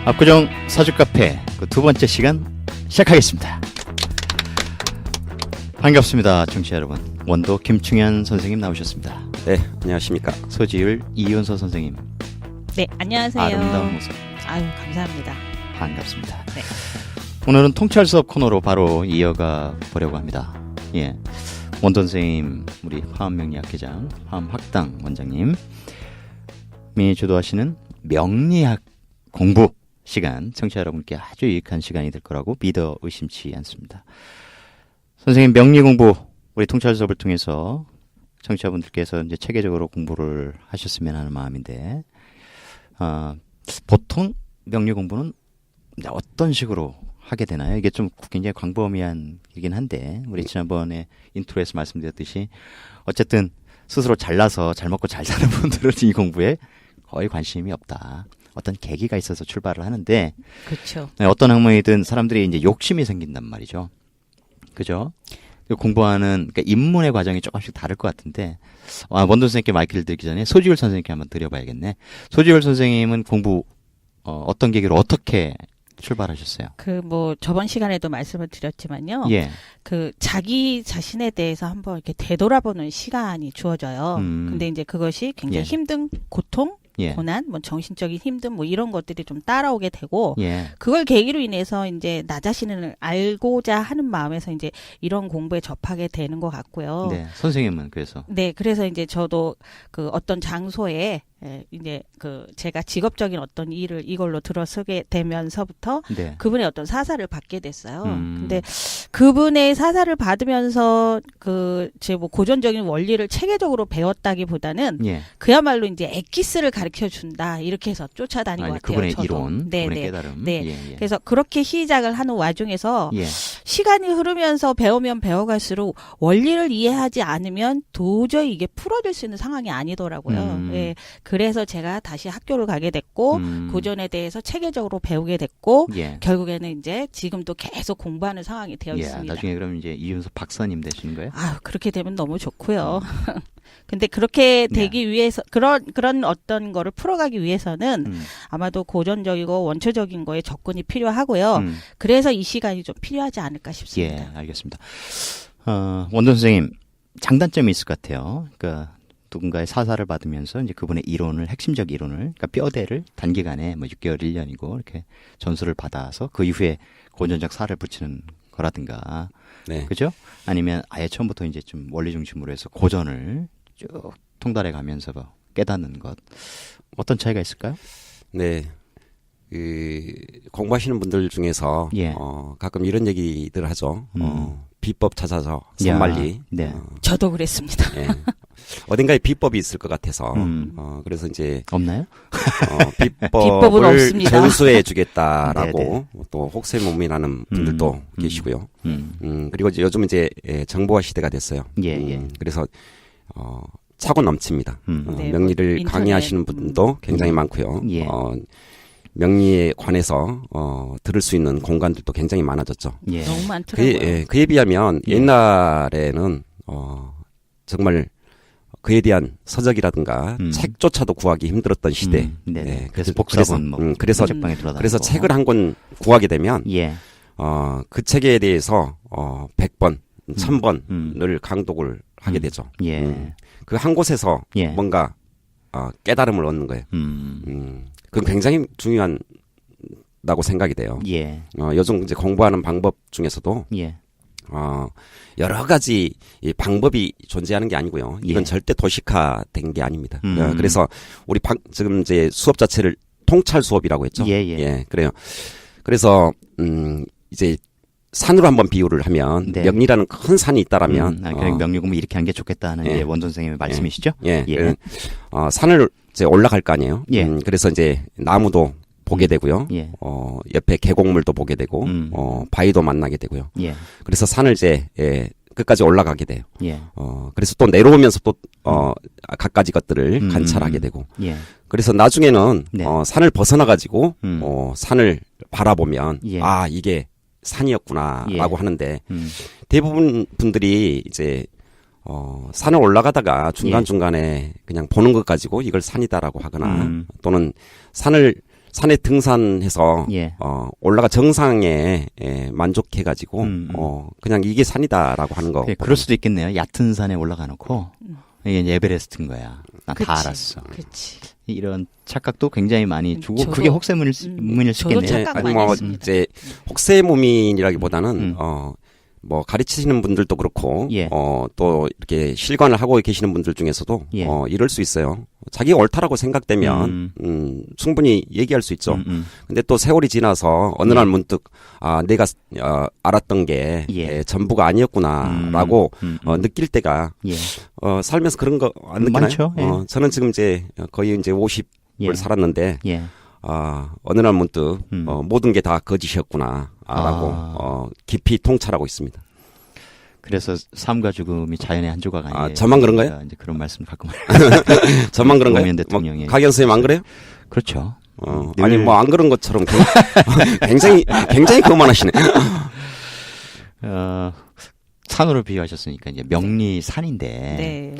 압구정 사주카페 그 두 번째 시간 시작하겠습니다. 반갑습니다, 청취자 여러분. 원도 김충현 선생님 나오셨습니다. 네, 안녕하십니까. 소지율 이윤서 선생님. 네, 안녕하세요. 아름다운 모습. 아유, 감사합니다. 반갑습니다. 네. 오늘은 통찰 수업 코너로 바로 이어가 보려고 합니다. 예, 원도 선생님, 우리 화엄명리학회장, 화엄학당 원장님이 주도하시는 명리학 공부 시간, 청취자 여러분께 아주 유익한 시간이 될 거라고 믿어 의심치 않습니다. 선생님, 명리 공부 우리 통찰 수업을 통해서 청취자분들께서 이제 체계적으로 공부를 하셨으면 하는 마음인데, 보통 명리 공부는 어떤 식으로 하게 되나요? 이게 좀 굉장히 광범위한 얘기긴 한데, 우리 지난번에 인트로에서 말씀드렸듯이 어쨌든 스스로 잘나서 잘 먹고 잘 사는 분들은 이 공부에 거의 관심이 없다. 어떤 계기가 있어서 출발을 하는데, 그렇죠. 어떤 학문이든 사람들이 이제 욕심이 생긴단 말이죠. 그죠? 공부하는, 그러니까 입문의 과정이 조금씩 다를 것 같은데, 원도 선생님께 마이크를 드리기 전에 소지율 선생님께 한번 드려봐야겠네. 소지율 선생님은 공부, 어떤 계기로 어떻게 출발하셨어요? 저번 시간에도 말씀을 드렸지만요. 예. 자기 자신에 대해서 한번 이렇게 되돌아보는 시간이 주어져요. 근데 이제 그것이 굉장히 예. 힘든 고통, 예. 고난, 정신적인 힘듦, 이런 것들이 좀 따라오게 되고, 예. 그걸 계기로 인해서 이제 나 자신을 알고자 하는 마음에서 이제 이런 공부에 접하게 되는 것 같고요. 네. 선생님은 그래서. 네, 그래서 이제 저도 어떤 장소에 이제 제가 직업적인 어떤 일을 이걸로 들어서게 되면서부터 네. 그분의 어떤 사사를 받게 됐어요. 음. 근데 그분의 사사를 받으면서 제 고전적인 원리를 체계적으로 배웠다기보다는 예. 그야말로 이제 엑기스를 가르쳐 준다 이렇게 해서 쫓아다닌 것 같아요. 그분의 저도. 이론, 네, 그분의 네. 깨달음. 네. 예, 예. 그래서 그렇게 시작을 하는 와중에서 예. 시간이 흐르면서 배우면 배워갈수록 원리를 이해하지 않으면 도저히 이게 풀어질 수 있는 상황이 아니더라고요. 예. 그래서 제가 다시 학교를 가게 됐고 고전에 대해서 체계적으로 배우게 됐고 예. 결국에는 이제 지금도 계속 공부하는 상황이 되어 예. 있습니다. 나중에 그럼 이제 이윤서 박사님 되시는 거예요? 아유, 그렇게 되면 너무 좋고요. 근데 그렇게 되기 위해서 그런 어떤 거를 풀어가기 위해서는 아마도 고전적이고 원초적인 거에 접근이 필요하고요. 그래서 이 시간이 좀 필요하지 않을까 싶습니다. 예, 알겠습니다. 원도 선생님, 장단점이 있을 것 같아요. 그러니까 누군가의 사사를 받으면서 이제 그분의 이론을, 핵심적 이론을, 그러니까 뼈대를 단기간에 6개월, 1년이고 이렇게 전수를 받아서 그 이후에 고전적 살을 붙이는 거라든가, 네. 그죠? 아니면 아예 처음부터 이제 좀 원리 중심으로 해서 고전을 쭉 통달해 가면서 깨닫는 것, 어떤 차이가 있을까요? 네. 공부하시는 분들 중에서, 예. 가끔 이런 얘기들 하죠. 비법 찾아서 산만리. 야, 네. 저도 그랬습니다. 예. 어딘가에 비법이 있을 것 같아서, 그래서 이제, 없나요? 비법은 비법을 없습니다. 전수해 주겠다라고 네네. 또 혹세무민하는 분들도 계시고요. 그리고 이제 요즘 이제 정보화 시대가 됐어요. 예, 예. 그래서 차고 넘칩니다. 네, 명리를 인터넷, 강의하시는 분도 굉장히 많고요. 예. 명리에 관해서 들을 수 있는 공간들도 굉장히 많아졌죠. 예. 너무 많더라고요. 그에 비하면 예. 옛날에는 정말 그에 대한 서적이라든가 책조차도 구하기 힘들었던 시대. 네. 예, 그래서 복사본 그래서 책방에 들어다니고. 그래서 책을 한 권 구하게 되면 예. 그 책에 대해서 100번, 1000번을 강독을 하게 되죠. 예. 그 한 곳에서 예. 뭔가 깨달음을 얻는 거예요. 그건 굉장히 중요하다고 생각이 돼요. 예. 요즘 이제 공부하는 방법 중에서도 예. 여러 가지 이 방법이 존재하는 게 아니고요. 이건 예. 절대 도식화된 게 아닙니다. 그래서 우리 지금 이제 수업 자체를 통찰 수업이라고 했죠. 예. 그래요. 그래서 이제 산으로 한번 비유를 하면 네. 명리라는 큰 산이 있다라면 그냥 명리 공부 이렇게 한 게 좋겠다는 예. 이제 원 선생님의 말씀이시죠? 예. 예. 산을 이제 올라갈 거 아니에요. 예. 그래서 이제 나무도 보게 되고요. 예. 옆에 계곡물도 보게 되고 바위도 만나게 되고요. 예. 그래서 산을 이제 끝까지 올라가게 돼요. 예. 그래서 또 내려오면서 또 갖가지 것들을 관찰하게 되고. 예. 그래서 나중에는 네. 산을 벗어나 가지고 산을 바라보면 예. 이게 산이었구나라고 예. 하는데 대부분 분들이 이제 산을 올라가다가 중간중간에 그냥 보는 것 가지고 이걸 산이다라고 하거나 또는 산을 산에 등산해서 예. 올라가 정상에 만족해가지고 음. 그냥 이게 산이다라고 하는 거. 그럴 수도 있겠네요. 얕은 산에 올라가 놓고 이게 이제 에베레스트인 거야. 난 그치. 다 알았어. 그치. 이런 착각도 굉장히 많이 주고 저도- 그게 혹세문일 수 저도 있겠네요. 착각 아니, 많이 뭐 했습니다. 이제 혹세무민이라기보다는 음. 뭐 가르치시는 분들도 그렇고 예. 또 이렇게 실관을 하고 계시는 분들 중에서도 예. 이럴 수 있어요. 자기가 옳다라고 생각되면 충분히 얘기할 수 있죠. 근데 또 세월이 지나서 어느 날 문득 내가 알았던 게 예. 전부가 아니었구나라고 느낄 때가 예. 살면서 그런 거 안 느끼나요? 많죠. 예. 저는 지금 이제 거의 이제 50을 예. 살았는데 예. 어느 날 문득 모든 게 다 아. 거짓이었구나라고 깊이 통찰하고 있습니다. 그래서 삶과 죽음이 자연의 한 조각 아니에요. 저만 그런가요? 이제 그런 말씀 가끔 저만 그런가요? 노무현 대통령의 가경 선생님 안 그래요? 그렇죠. 아니 늘- 뭐 안 그런 것처럼 굉장히 그만하시네. 산으로 비유하셨으니까 이제 명리산인데 네.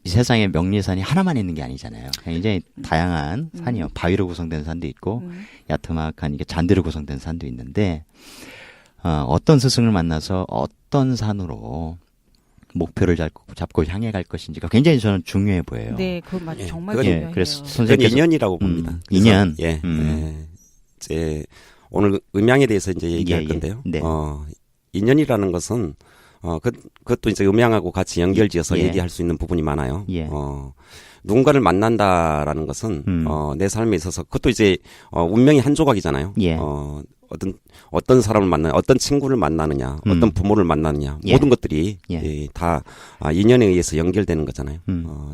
이 세상에 명리산이 하나만 있는 게 아니잖아요. 굉장히 다양한 산이요. 바위로 구성된 산도 있고 야트막한 이게 잔디로 구성된 산도 있는데 어떤 스승을 만나서 어떤 산으로 목표를 잡고 향해 갈 것인지가 굉장히 저는 중요해 보여요. 네, 그거 맞아. 예, 정말 그건- 중요해요. 그래서 그건 선생님께서 인연이라고 봅니다. 그래서, 인연. 예. 이제 오늘 음양에 대해서 이제 얘기할 예, 예. 건데요. 네. 인연이라는 것은 그것도 이제 음양하고 같이 연결지어서 예. 얘기할 수 있는 부분이 많아요. 예. 누군가를 만난다라는 것은 내 삶에 있어서 그것도 이제 운명의 한 조각이잖아요. 예. 어떤 사람을 만나, 어떤 친구를 만나느냐, 어떤 부모를 만나느냐, 예. 모든 것들이 예. 다 인연에 의해서 연결되는 거잖아요.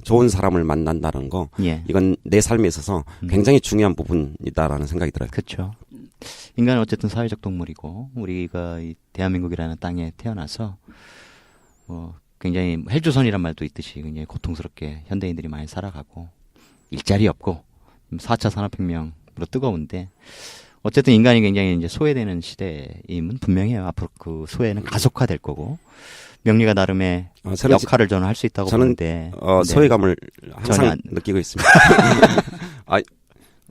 좋은 사람을 만난다는 거, 예. 이건 내 삶에 있어서 굉장히 중요한 부분이다라는 생각이 들어요. 그렇죠. 인간은 어쨌든 사회적 동물이고 우리가 이 대한민국이라는 땅에 태어나서 굉장히 헬조선이란 말도 있듯이 굉장히 고통스럽게 현대인들이 많이 살아가고 일자리 없고 4차 산업혁명으로 뜨거운데 어쨌든 인간이 굉장히 이제 소외되는 시대임은 분명해요. 앞으로 그 소외는 가속화될 거고 명리가 나름의 저는 역할을 저는 할 수 있다고 저는 보는데 네. 소외감을 항상 전혀 안- 느끼고 있습니다.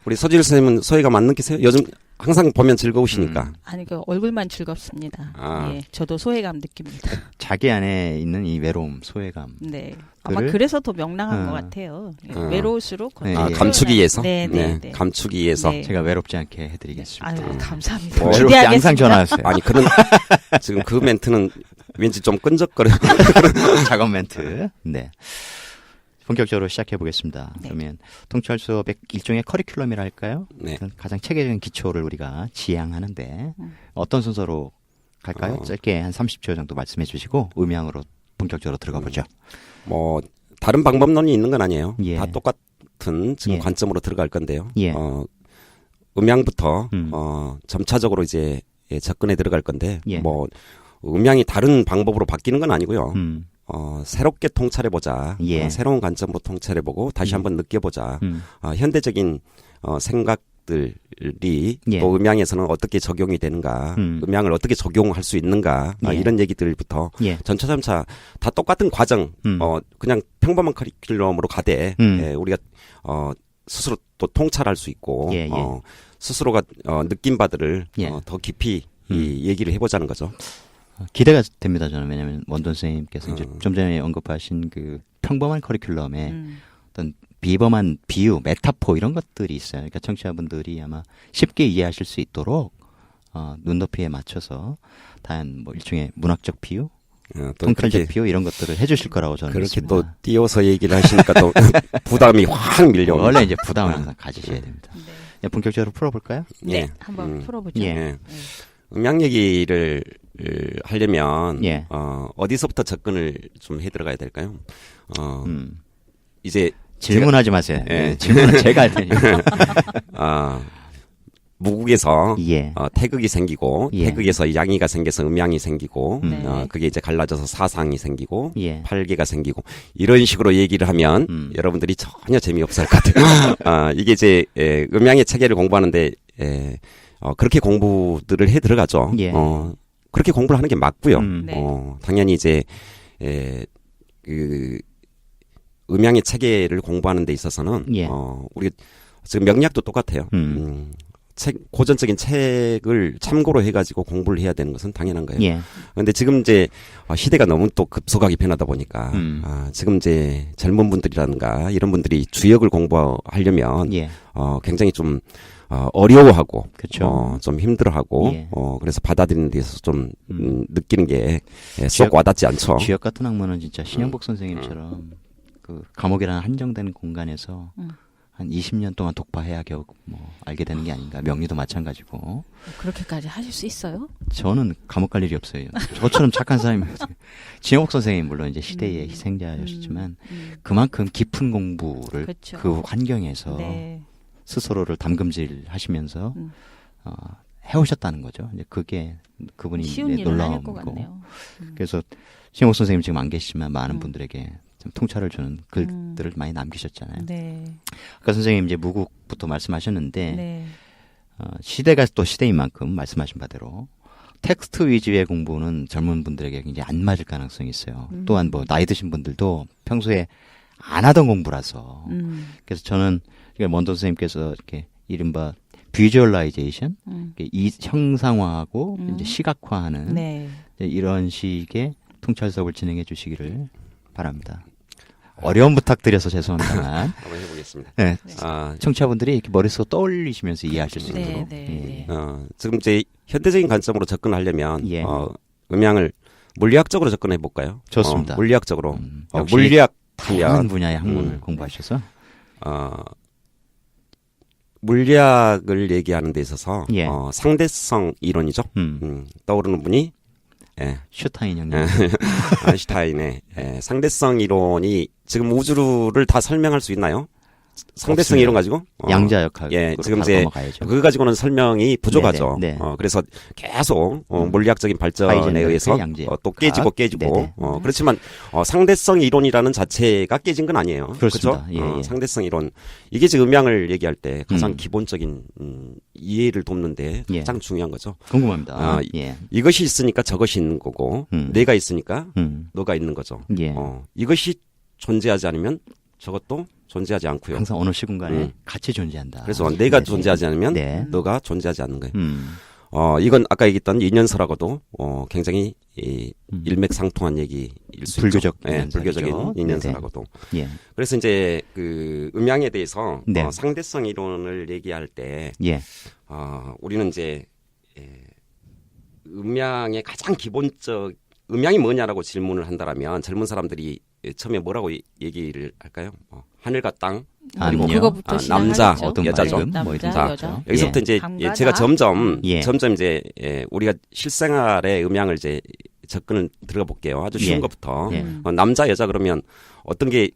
우리 서질 선생님은 소외감 안 느끼세요? 요즘 항상 보면 즐거우시니까. 아니 그 얼굴만 즐겁습니다. 아. 예, 저도 소외감 느낍니다. 자기 안에 있는 이 외로움, 소외감. 네. 아마 그를- 그래서 더 명랑한 어. 것 같아요. 예, 어. 외로울수록 네, 더 예. 감추기 위해서. 네, 네, 네. 감추기 위해서. 네. 제가 외롭지 않게 해드리겠습니다. 아유, 감사합니다. 외롭게 기대하겠습니다. 항상 전화하세요. 아니 지금 그 멘트는 왠지 좀 끈적거려. 작업 멘트. 네. 본격적으로 시작해 보겠습니다. 네. 그러면 통찰 수업의 일종의 커리큘럼이라 할까요? 네. 가장 체계적인 기초를 우리가 지향하는데 어떤 순서로 갈까요? 짧게 한 30초 정도 말씀해 주시고 음향으로 본격적으로 들어가 보죠. 뭐 다른 방법론이 있는 건 아니에요. 예. 다 똑같은 지금 예. 관점으로 들어갈 건데요. 예. 음향부터 음. 점차적으로 이제 접근해 들어갈 건데 예. 뭐 음향이 다른 방법으로 바뀌는 건 아니고요. 새롭게 통찰해 보자. 예. 새로운 관점으로 통찰해 보고 다시 한번 느껴보자. 현대적인 생각들이 예. 또 음향에서는 어떻게 적용이 되는가, 음향을 어떻게 적용할 수 있는가 예. 이런 얘기들부터 예. 점차 다 똑같은 과정, 그냥 평범한 커리큘럼으로 가되 우리가 스스로 또 통찰할 수 있고 예, 예. 스스로가 느낀 바들을 예. 더 깊이 이 얘기를 해보자는 거죠. 기대가 됩니다. 저는 왜냐하면 원돈 선생님께서 이제 좀 전에 언급하신 그 평범한 커리큘럼에 어떤 비범한 비유, 메타포 이런 것들이 있어요. 그러니까 청취자분들이 아마 쉽게 이해하실 수 있도록 눈높이에 맞춰서 다양한 뭐 일종의 문학적 비유, 또 통찰적 그렇게 비유 이런 것들을 해주실 거라고 저는 그렇게 믿습니다. 또 띄워서 얘기를 하시니까 또 부담이 확 밀려오는. 원래 이제 부담을 항상 가지셔야 됩니다. 네, 본격적으로 풀어볼까요? 네, 예. 한번 풀어보죠. 예. 예. 음향 얘기를 하려면 예. 어디서부터 접근을 좀 해 들어가야 될까요? 음. 이제 질문하지 마세요. 예. 네, 질문은 제가 할 테니까. 무국에서 예. 태극이 생기고 예. 태극에서 양이가 생겨서 음양이 생기고 네. 그게 이제 갈라져서 사상이 생기고 예. 팔계가 생기고 이런 식으로 얘기를 하면 여러분들이 전혀 재미없을 것 같아요. 이게 이제 음양의 체계를 공부하는데 그렇게 공부들을 해 들어가죠. 예. 그렇게 공부를 하는 게 맞고요. 네. 당연히 이제 그 음양의 체계를 공부하는 데 있어서는 예. 우리 지금 명리학도 똑같아요. 고전적인 책을 참고로 해가지고 공부를 해야 되는 것은 당연한 거예요. 예. 근데 지금 이제 시대가 너무 또 급속하게 변하다 보니까 지금 이제 젊은 분들이라든가 이런 분들이 주역을 공부하려면 예. 굉장히 좀 어려워하고 그쵸. 좀 힘들어하고 예. 그래서 받아들이는 데서 좀 느끼는 게 쏙 주역- 와닿지 않죠. 쥐역 같은 학문은 진짜 신영복 선생님처럼 그 감옥이라는 한정된 공간에서 한 20년 동안 독파해야 겨우 뭐 알게 되는 게 아닌가. 명리도 마찬가지고. 그렇게까지 하실 수 있어요? 저는 감옥 갈 일이 없어요. 저처럼 착한 사람이 진영복 선생님 물론 이제 시대의 희생자였지만 그만큼 깊은 공부를 그쵸. 그 환경에서 네. 스스로를 담금질 하시면서 해오셨다는 거죠. 이제 그게 그분이 쉬운 이제 일은 아닐 것 놀라움이고. 같네요. 그래서 신영복 선생님 지금 안 계시지만 많은 분들에게 좀 통찰을 주는 글들을 많이 남기셨잖아요. 네. 아까 선생님 이제 무국부터 말씀하셨는데 네. 시대가 또 시대인 만큼 말씀하신 바대로 텍스트 위주의 공부는 젊은 분들에게 굉장히 안 맞을 가능성이 있어요. 또한 뭐 나이 드신 분들도 평소에 안 하던 공부라서 그래서 저는 먼돈 선생님께서 이렇게 이른바 비주얼라이제이션, 이 형상화하고 이제 시각화하는 네. 이제 이런 식의 통찰 수업을 진행해 주시기를 바랍니다. 어려운 부탁드려서 죄송합니다만 한번 해보겠습니다. 네, 아, 청취자분들이 이렇게 머릿속 떠올리시면서 이해하실 수 네, 있도록 네, 예. 네. 지금 이제 현대적인 관점으로 접근하려면 예. 음양을 물리학적으로 접근해 볼까요? 좋습니다. 물리학적으로 역시 물리학 다양한 하면 분야의 학문을 공부하셔서 물리학을 얘기하는 데 있어서 예. 상대성 이론이죠. 떠오르는 분이 슈타인 형님. 아인슈타인의 상대성 이론이 지금 우주를 다 설명할 수 있나요? 상대성 없습니다. 이론 가지고 양자역학. 지금 이제 그거 가지고는 설명이 부족하죠. 네네, 네. 그래서 계속 물리학적인 발전에 하이젠베르크의 의해서 양자역학. 또 깨지고 네네. 그렇지만 상대성 이론이라는 자체가 깨진 건 아니에요. 그렇습니다. 그렇죠? 예, 예. 상대성 이론 이게 지금 음양을 얘기할 때 가장 음. 기본적인 이해를 돕는데 예. 가장 중요한 거죠. 궁금합니다. 예. 이것이 있으니까 저것이 있는 거고 내가 있으니까 너가 있는 거죠. 예. 이것이 존재하지 않으면 저것도 존재하지 않고요. 항상 어느 시공간에 같이 존재한다. 그래서 내가 네네. 존재하지 않으면 네. 너가 존재하지 않는 거예요. 이건 이건 아까 얘기했던 인연서라고도 굉장히 일맥상통한 얘기일 수 불교적 있죠. 예, 인연설이죠. 불교적인 인연서라고도. 예. 그래서 이제 그 음양에 대해서 네. 상대성 이론을 얘기할 때 예. 우리는 이제 음양의 가장 기본적 음양이 뭐냐라고 질문을 한다라면 젊은 사람들이 처음에 뭐라고 얘기를 할까요? 하늘과 땅 그리고 암요. 그거부터 남자, 시작하겠죠. 어둠 여자죠. 밝음, 뭐 남자, 이런 여자. 거죠. 여기서부터 예. 이제 감과 제가 나. 점점 예. 이제 우리가 실생활의 음양을 이제 접근을 들어가 볼게요. 아주 쉬운 예. 것부터 예. 남자 여자 그러면 어떤 게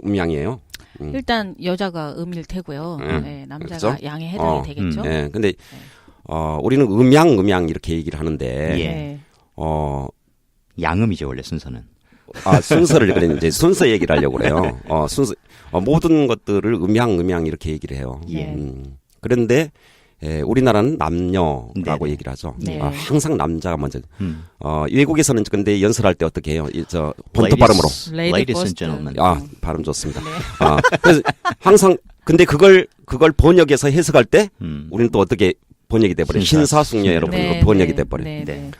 음양이에요? 일단 여자가 음일 테고요. 네, 남자가 그렇죠? 양에 해당이 되겠죠. 예. 근데 우리는 음양 이렇게 얘기를 하는데 예. 네. 양음이죠 원래 순서는. 순서를 그랬는데 순서 얘기를 하려고 그래요. 순서 모든 것들을 음양 이렇게 얘기를 해요. 예. 그런데 우리나라는 남녀라고 네네. 얘기를 하죠. 네. 항상 남자가 먼저. 외국에서는 근데 연설할 때 어떻게 해요? 본토 Ladies- 발음으로. 레이디 Ladies 퍼스트. and gentlemen. 발음 좋습니다. 그래서 항상 근데 그걸 번역해서 해석할 때 우리는 또 어떻게 번역이 돼버려요. 신사숙녀 여러분 네, 번역이 네, 돼버려요. 네, 네. 네.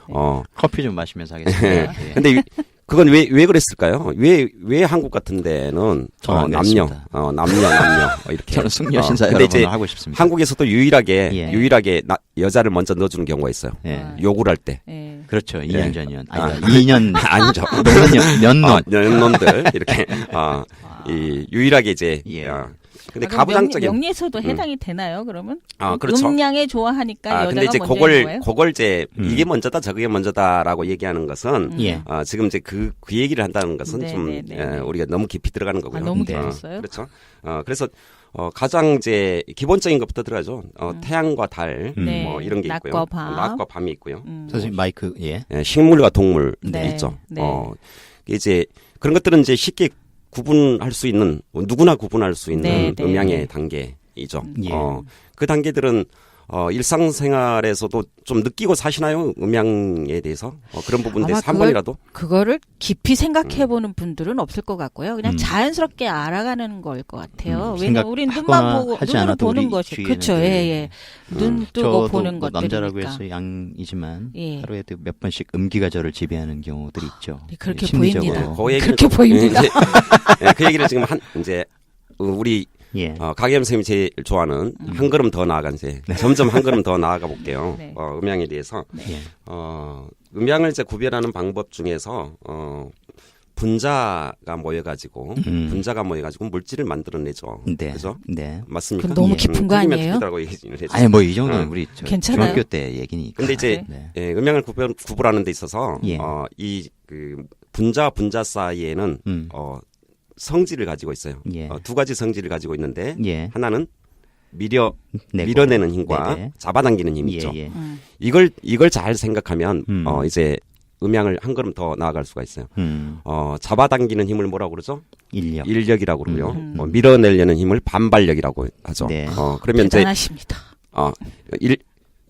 커피 좀 마시면서 하겠습니다. 예. 근데 그건 왜 그랬을까요? 왜 한국 같은 데는 저는 안 남녀 그랬습니다. 남녀 이렇게. 저는 숙녀 신사 근데 이제 여러분을 하고 싶습니다. 한국에서도 유일하게 예. 여자를 먼저 넣어주는 경우가 있어요. 예. 욕을 할 때. 네. 그렇죠. 2년 전이면. 아니, 2년. 아니죠. 년놈. 년놈들 이렇게 이 유일하게 이제 예. 근데 그럼 가부장적인 명리에서도 해당이 되나요? 그러면? 그렇죠. 음양에 좋아하니까 여자가 근데 이제 먼저 있는 거예요? 그걸 이제 이게 먼저다 저게 먼저다라고 얘기하는 것은 예. 지금 이제 그 얘기를 한다는 것은 네, 좀 네, 네, 네. 우리가 너무 깊이 들어가는 거고요. 너무 네. 깊었어요? 그렇죠. 그래서 가장 이제 기본적인 것부터 들어가죠. 태양과 달, 네. 뭐 이런 게 낮과 있고요. 밤. 낮과 밤이 있고요. 선생님 마이크. 예. 식물과 동물 네. 있죠. 네. 이제 그런 것들은 이제 쉽게 구분할 수 있는 누구나 구분할 수 있는 네, 네, 음양의 네. 단계이죠. 예. 그 단계들은 일상생활에서도 좀 느끼고 사시나요? 음향에 대해서? 그런 부분에 대해서 한 번이라도? 그거를 깊이 생각해보는 분들은 없을 것 같고요. 그냥 자연스럽게 알아가는 걸 것 같아요. 왜냐면 우린 눈만 보고 하지 눈으로 않아도 보는 우리 것이 주위에는 그렇죠. 예. 눈 뜨고 저도 보는 뭐 것들이니까. 남자라고 해서 양이지만 예. 하루에도 몇 번씩 음기가 저를 지배하는 경우들이 있죠. 네, 그렇게 심리적으로. 보입니다. 그 얘기는 그렇게 보입니다. 그 얘기를 지금 이제 우리 예. 가계암 선생님이 제일 좋아하는 한 걸음 더 나아간 새. 점점 한 걸음 더 나아가 볼게요. 네. 음향에 대해서. 예. 음향을 이제 구별하는 방법 중에서 분자가 모여가지고 물질을 만들어내죠. 네. 그죠? 네. 맞습니까? 그건 너무 깊은 거 아니에요? 라고 얘기를 해주죠. 아니 뭐 이 정도는 우리 괜찮아요? 중학교 때 얘기니까. 근데 이제 네. 음향을 구분하는 데 있어서 예. 이 그 분자 사이에는 성질을 가지고 있어요. 예. 두 가지 성질을 가지고 있는데 예. 하나는 내고. 밀어내는 힘과 네네. 잡아당기는 힘이 예, 있죠. 예. 이걸 잘 생각하면 이제 이제 음향을 한 걸음 더 나아갈 수가 있어요. 음. 잡아당기는 힘을 뭐라고 그러죠? 인력. 인력이라고 그러고요. 밀어내려는 힘을 반발력이라고 하죠. 네. 그러면 이제 대단하십니다.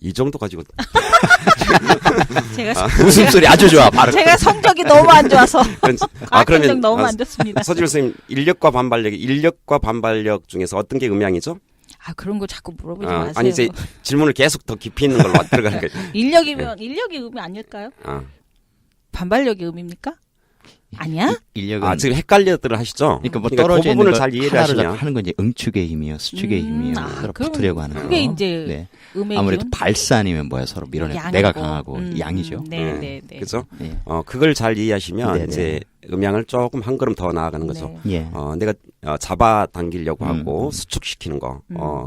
이 정도 가지고 제가 웃음소리 아주 좋아. 바로. 제가 성적이 너무 안 좋아서 과학 성적 그러면 너무 안 좋습니다. 서지율 선생님 인력과 반발력 중에서 어떤 게 음향이죠? 그런 거 자꾸 물어보지 마세요. 아니 이제 질문을 계속 더 깊이 있는 걸로 들어가는 거예요. 인력이 음이 아닐까요? 반발력이 음입니까? 아니야? 인력은 지금 헷갈려들 하시죠? 그러니까 뭐 그 떨어져 있는 부분을 거 잘 이해를 하나를 하시면 하는 건 이제 응축의 힘이요, 수축의 힘이요. 서로 그럼 붙으려고 하는 거. 그게 이제 네. 음의 아무래도 기운? 발사 아니면 뭐야 서로 밀어내. 양이고. 내가 강하고 양이죠. 네. 그죠? 네. 그걸 잘 이해하시면 네네. 이제 음향을 조금 한 걸음 더 나아가는 거죠. 네. 예. 내가 잡아당기려고 하고 수축시키는 거.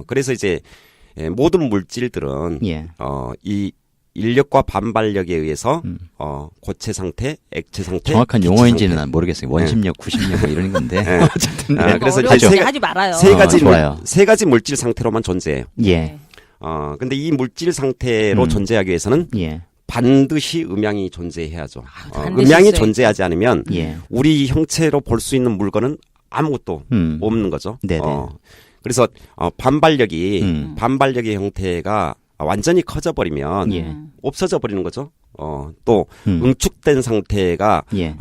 그래서 이제 모든 물질들은 예. 이 인력과 반발력에 의해서 고체 상태, 액체 상태, 정확한 기체 용어인지는 상태. 난 모르겠어요. 원심력, 구심력 뭐 이런 건데. 어쨌든 그래서 어려운 이제 소리 하지 말아요. 좋아요. 세 가지 물질 상태로만 존재해요. 예. 근데 이 물질 상태로 존재하기 위해서는 예. 반드시 음향이 존재해야죠. 반드시 음향이 있어야죠. 존재하지 않으면 예. 우리 형체로 볼 수 있는 물건은 아무것도 없는 거죠. 네네. 그래서 반발력의 형태가 완전히 커져버리면 예. 없어져 버리는 거죠. 또 응축된 상태가 예.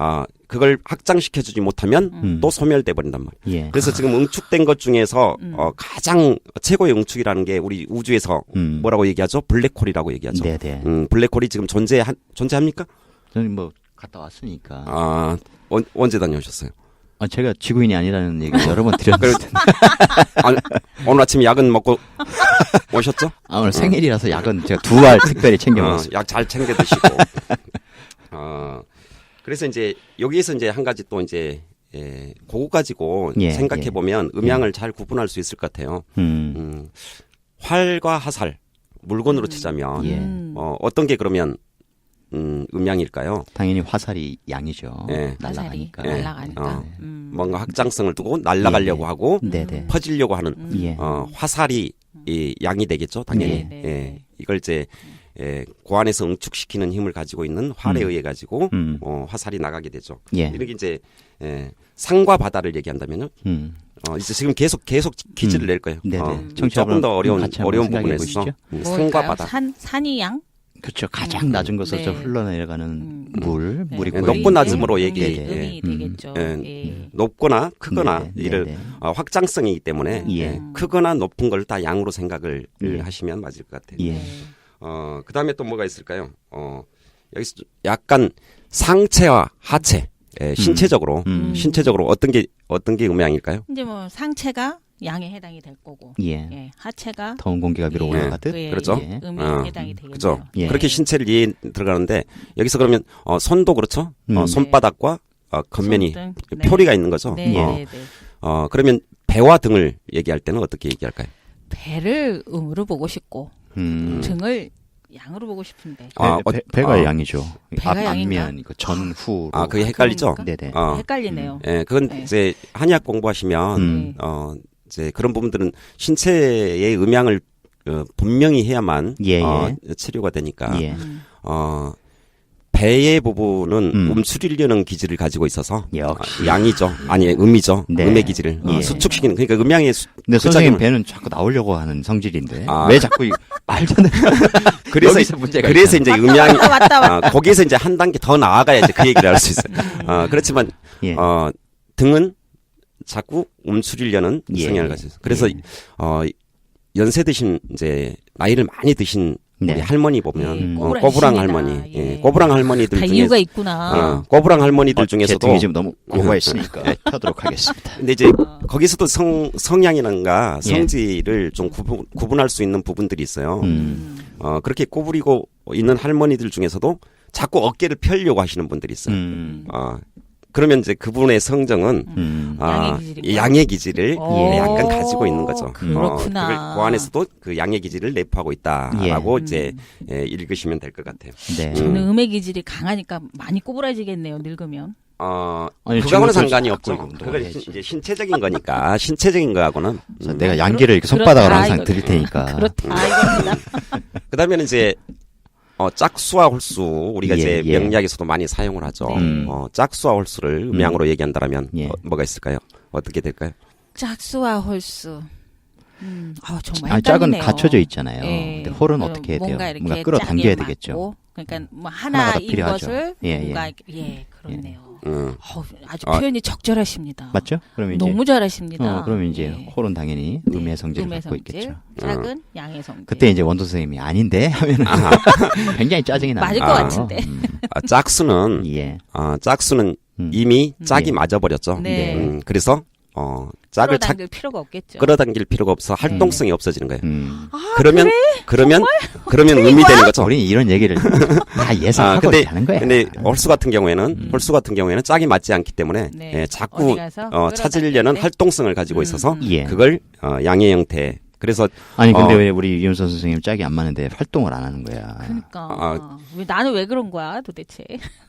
그걸 확장시켜주지 못하면 또 소멸돼 버린단 말이에요. 예. 그래서 지금 응축된 것 중에서 가장 최고의 응축이라는 게 우리 우주에서 뭐라고 얘기하죠? 블랙홀이라고 얘기하죠. 네네. 블랙홀이 지금 존재합니까? 저는 뭐 갔다 왔으니까. 언제 다녀오셨어요? 제가 지구인이 아니라는 얘기 여러 번 드렸는데. 오늘 아침 약은 먹고 오셨죠? 오늘 생일이라서 약은 제가 2알 특별히 챙겨 먹었어요. 약 잘 챙겨 드시고. 그래서 이제 여기에서 이제 한 가지 또 이제 그거 가지고 생각해 보면 음향을 잘 구분할 수 있을 것 같아요. 활과 화살 물건으로 치자면 어떤 게 그러면 음향일까요? 당연히 화살이 양이죠. 예. 날아가니까. 날아가니까. 뭔가 확장성을 두고 날아가려고 하고 네네. 퍼지려고 하는 예. 화살이 이 양이 되겠죠, 당연히. 네. 예. 이걸 이제 고안에서 응축시키는 힘을 가지고 있는 활에 의해 가지고 화살이 나가게 되죠. 예. 이렇게 이제 산과 바다를 얘기한다면요. 이제 지금 계속 퀴즈를 낼 거예요. 네네. 조금 더 어려운 생각해 부분에서 보시죠. 산과 바다. 산이 양? 그렇죠. 가장 낮은 곳에서 네. 흘러내려가는 물이 네, 고여 높고 있는데. 낮음으로 음이 되겠죠. 높거나 크거나 네네. 이를 네네. 확장성이기 때문에 예. 크거나 높은 걸 다 양으로 생각을 하시면 맞을 것 같아요. 예. 그다음에 또 뭐가 있을까요? 여기서 약간 상체와 하체, 신체적으로 어떤 게 음향일까요? 이제 뭐 상체가 양에 해당이 될 거고, 예. 하체가 더운 공기가 위로 올라가듯. 그렇죠. 음에 해당이 되겠네요. 그죠? 예. 그렇게 신체를 이해 들어가는데 여기서 그러면 손도 그렇죠? 손바닥과 겉면이 손등. 표리가 있는 거죠. 네. 그러면 배와 등을 얘기할 때는 어떻게 얘기할까요? 배를 음으로 보고 싶고 음. 등을 양으로 보고 싶은데 배가 양이죠. 배가 양인가? 앞면 이거 전후. 그게 헷갈리죠? 그러니까? 네네. 헷갈리네요. 그건 네. 이제 한의학 공부하시면 이제 그런 부분들은 신체의 음향을 분명히 해야만 예. 치료가 되니까 예. 배의 부분은 음추리려는 기질을 가지고 있어서 역시. 양이죠. 아니 음이죠. 네. 음의 기질을 예. 수축시키는 그러니까 음양의 근데 선생님 그 배는 자꾸 나오려고 하는 성질인데 아. 왜 자꾸 말도 안 돼? 그래서 여기서 문제가 그래서 이제 음양이 맞다. 거기에서 이제 한 단계 더 나아가야지 그 얘기를 할 수 있어요. 그렇지만 예. 등은 자꾸 음추리려는 예. 성향을 가지고 있어요. 그래서 예. 연세 드신 이제 나이를 많이 드신 네. 우리 할머니 보면 꼬부라지십니다. 꼬부랑 할머니, 예. 꼬부랑 할머니들 다 중에 이유가 있구나. 꼬부랑 할머니들 제 중에서도 등이 지금 너무 고가했으니까 펴도록 하겠습니다. 근데 이제 거기서도 성향이란가 예. 성질을 좀 구분할 수 있는 부분들이 있어요. 그렇게 꼬부리고 있는 할머니들 중에서도 자꾸 어깨를 펴려고 하시는 분들이 있어요. 그러면 이제 그분의 성정은 양의 기질이구나. 양의 기질을 오. 약간 가지고 있는 거죠. 그렇구나. 그걸 그 안에서도 그 양의 기질을 내포하고 있다라고 예. 이제 읽으시면 될 것 같아요. 네. 저는 음의 기질이 강하니까 많이 꼬부라지겠네요. 늙으면. 아니, 그거하고는 지금 상관이 좀 없죠. 자꾸 그건 운동해야지. 이제 신체적인 거니까 신체적인 거하고는. 그래서 내가 양기를 이렇게 손바닥으로 그렇다, 항상 이거. 드릴 테니까. 그렇다 이겁니다. 그다음에는 이제 짝수와 홀수 우리가 예, 이제 예. 명리학에서도 많이 사용을 하죠. 네. 짝수와 홀수를 음양으로 얘기한다면 예. 뭐가 있을까요? 어떻게 될까요? 짝수와 홀수. 정말 아, 짝은 헷갈리네요. 갖춰져 있잖아요. 예. 근데 홀은 어떻게 해야 돼요? 뭔가 이렇게 뭔가 끌어당겨야 짝에 되겠죠. 맞고, 그러니까 뭐 하나가 더 하나인 필요하죠. 것을 예, 뭔가 그렇네요. 아주 아, 표현이 적절하십니다. 맞죠? 그러면 이제 너무 잘하십니다. 그러면 이제 예. 홀은 당연히 네. 음의 성질을 음의 갖고 성질, 있겠죠. 짝은 양의 성질. 그때 이제 원도 선생님이 아닌데 하면은 굉장히 짜증이 나요. 맞을 것 같은데. 짝수는 예. 짝수는 이미 짝이 예. 맞아버렸죠. 네. 그래서 짝을 끌어당길 필요가 없겠죠. 끌어당길 필요가 없어 활동성이 없어지는 거예요. 그래? 그러면 음이 되는 거죠. 우리는 이런 얘기를 다 예상하고 근데 하는 거야. 홀수 같은 경우에는 짝이 맞지 않기 때문에 네. 자꾸 어디 가서 찾으려는 끌어당길 때? 활동성을 가지고 있어서 예. 그걸 양의 형태. 그래서 아니 근데 왜 우리 유윤선 선생님 짝이 안 맞는데 활동을 안 하는 거야? 그러니까 왜 나는 왜 그런 거야 도대체?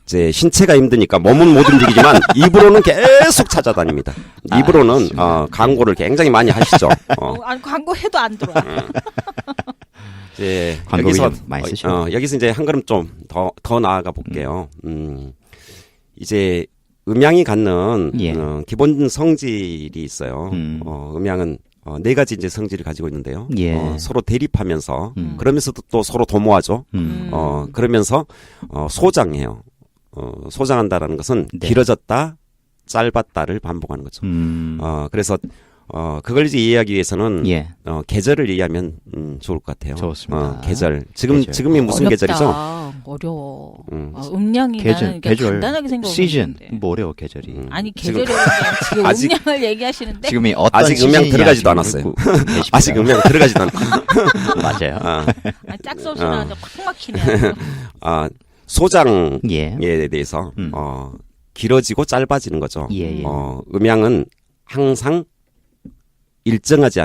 이제 신체가 힘드니까 몸은 못 움직이지만 입으로는 계속 찾아다닙니다. 입으로는 광고를 굉장히 많이 하시죠. 아니 광고 해도 안 들어와. 이제 광고 여기서 비용 많이 쓰시죠? 여기서 이제 한 걸음 좀 더 나아가 볼게요. 이제 음양이 갖는 예. 기본 성질이 있어요. 음양은 네 가지 이제 성질을 가지고 있는데요. 예. 서로 대립하면서 그러면서도 또 서로 도모하죠. 그러면서 소장해요. 소장한다라는 것은 네. 길어졌다, 짧았다를 반복하는 거죠. 그래서 그걸 이제 이해하기 위해서는 예. 계절을 이해하면 좋을 것 같아요. 좋습니다. 계절. 계절. 지금이 무슨 어렵다. 계절이죠? 어려워. 음. 음량이 나는 계절, 간단하게 생각하고 시즌 있는데. 뭐 어려워 계절이. 아니 지금- 계절이 지금 아직- 음량을 얘기하시는데 지금이 어떤 아직 음양 시즌이냐 들어가지도 지금 않았어요. 묻고 계십니다. 아직 음양 들어가지도 않고. 맞아요. 아니, 짝수 없이 나와서 콱 막히네. 아주. 소장에 예. 대해서 길어지고 짧아지는 거죠. 예, 예. 음양은 항상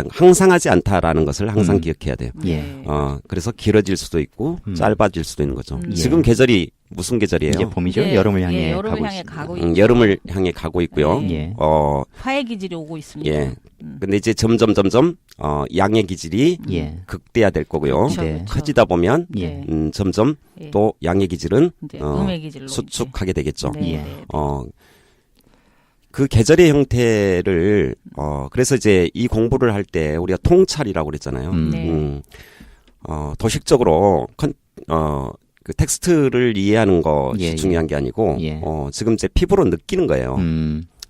항상하지 않다라는 것을 항상 기억해야 돼요. 예. 그래서 길어질 수도 있고 짧아질 수도 있는 거죠. 예. 지금 계절이 무슨 계절이에요? 이제 봄이죠. 예, 여름을 향해 예, 여름을 가고 향해 있습니다. 가고 있죠. 여름을 향해 가고 있고요. 예. 화해 기질이 오고 있습니다. 예. 근데 이제 점점 양의 기질이 예. 극대화될 거고요. 그렇죠, 네. 그렇죠. 커지다 보면 예. 점점 예. 또 양의 기질은 이제 음의 기질로 수축하게 되겠죠. 이제. 네, 예. 네. 그 계절의 형태를 그래서 이제 이 공부를 할 때 우리가 통찰이라고 그랬잖아요. 네. 도식적으로 그 텍스트를 이해하는 것이 예, 예. 중요한 게 아니고 예. 지금 제 피부로 느끼는 거예요.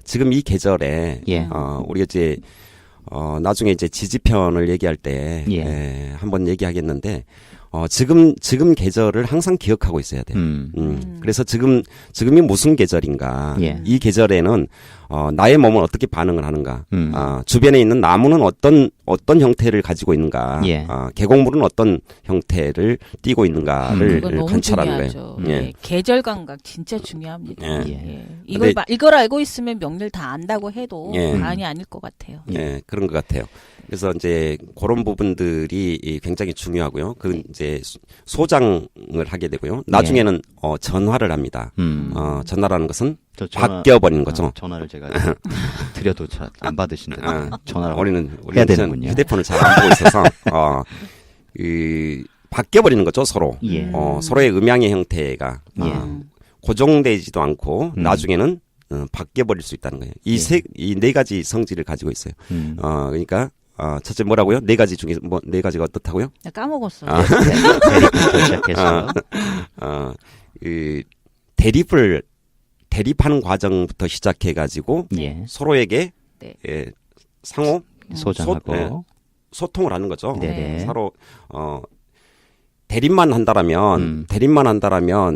지금 이 계절에 예. 우리가 이제 나중에 이제 지지편을 얘기할 때 예. 한번 얘기하겠는데 지금 계절을 항상 기억하고 있어야 돼요. 그래서 지금이 무슨 계절인가? 예. 이 계절에는 나의 몸은 어떻게 반응을 하는가? 음. 주변에 있는 나무는 어떤 형태를 가지고 있는가? 예. 계곡물은 어떤 형태를 띠고 있는가를 그거 너무 관찰하는 중요하죠. 거예요. 예. 예. 계절 감각 진짜 중요합니다. 예. 예. 이걸 알고 있으면 명리를 다 안다고 해도 예. 과언이 아닐 것 같아요. 예, 그런 것 같아요. 그래서 이제 그런 부분들이 굉장히 중요하고요. 그 이제 소장을 하게 되고요. 나중에는 전화를 합니다. 전화라는 것은 저 바뀌어버리는 거죠. 전화를 제가 드려도 잘 안 받으신데 전화를 우리는 해야 되는군요. 휴대폰을 잘 안 보고 있어서 바뀌어버리는 거죠 서로. 예. 서로의 음양의 형태가 예. 고정되지도 않고 나중에는 바뀌어 버릴 수 있다는 거예요. 이 네 가지 성질을 가지고 있어요. 그러니까 첫째 뭐라고요? 네 가지 중에 뭐 네 가지가 어떻다고요? 나 까먹었어. 대립부터 시작해서 그 대립하는 과정부터 시작해 가지고 예. 서로에게 네. 상호 소장하고 소통을 하는 거죠. 네네. 서로 대립만 한다라면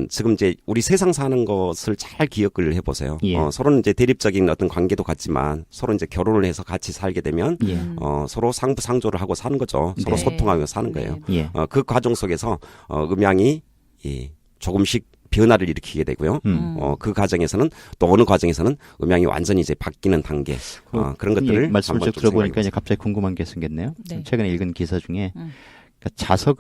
지금 이제 우리 세상 사는 것을 잘 기억을 해보세요. 예. 서로는 이제 대립적인 어떤 관계도 같지만 서로 이제 결혼을 해서 같이 살게 되면 예. 서로 상부상조를 하고 사는 거죠. 서로 네. 소통하며 사는 거예요. 예. 그 과정 속에서 음양이 조금씩 변화를 일으키게 되고요. 그 과정에서는 또 어느 과정에서는 음양이 완전히 이제 바뀌는 단계 그런 것들을 말씀을 쭉 한번 좀 들어보니까 이제 생각해 갑자기 궁금한 게 생겼네요. 네. 최근에 읽은 기사 중에 그러니까 자석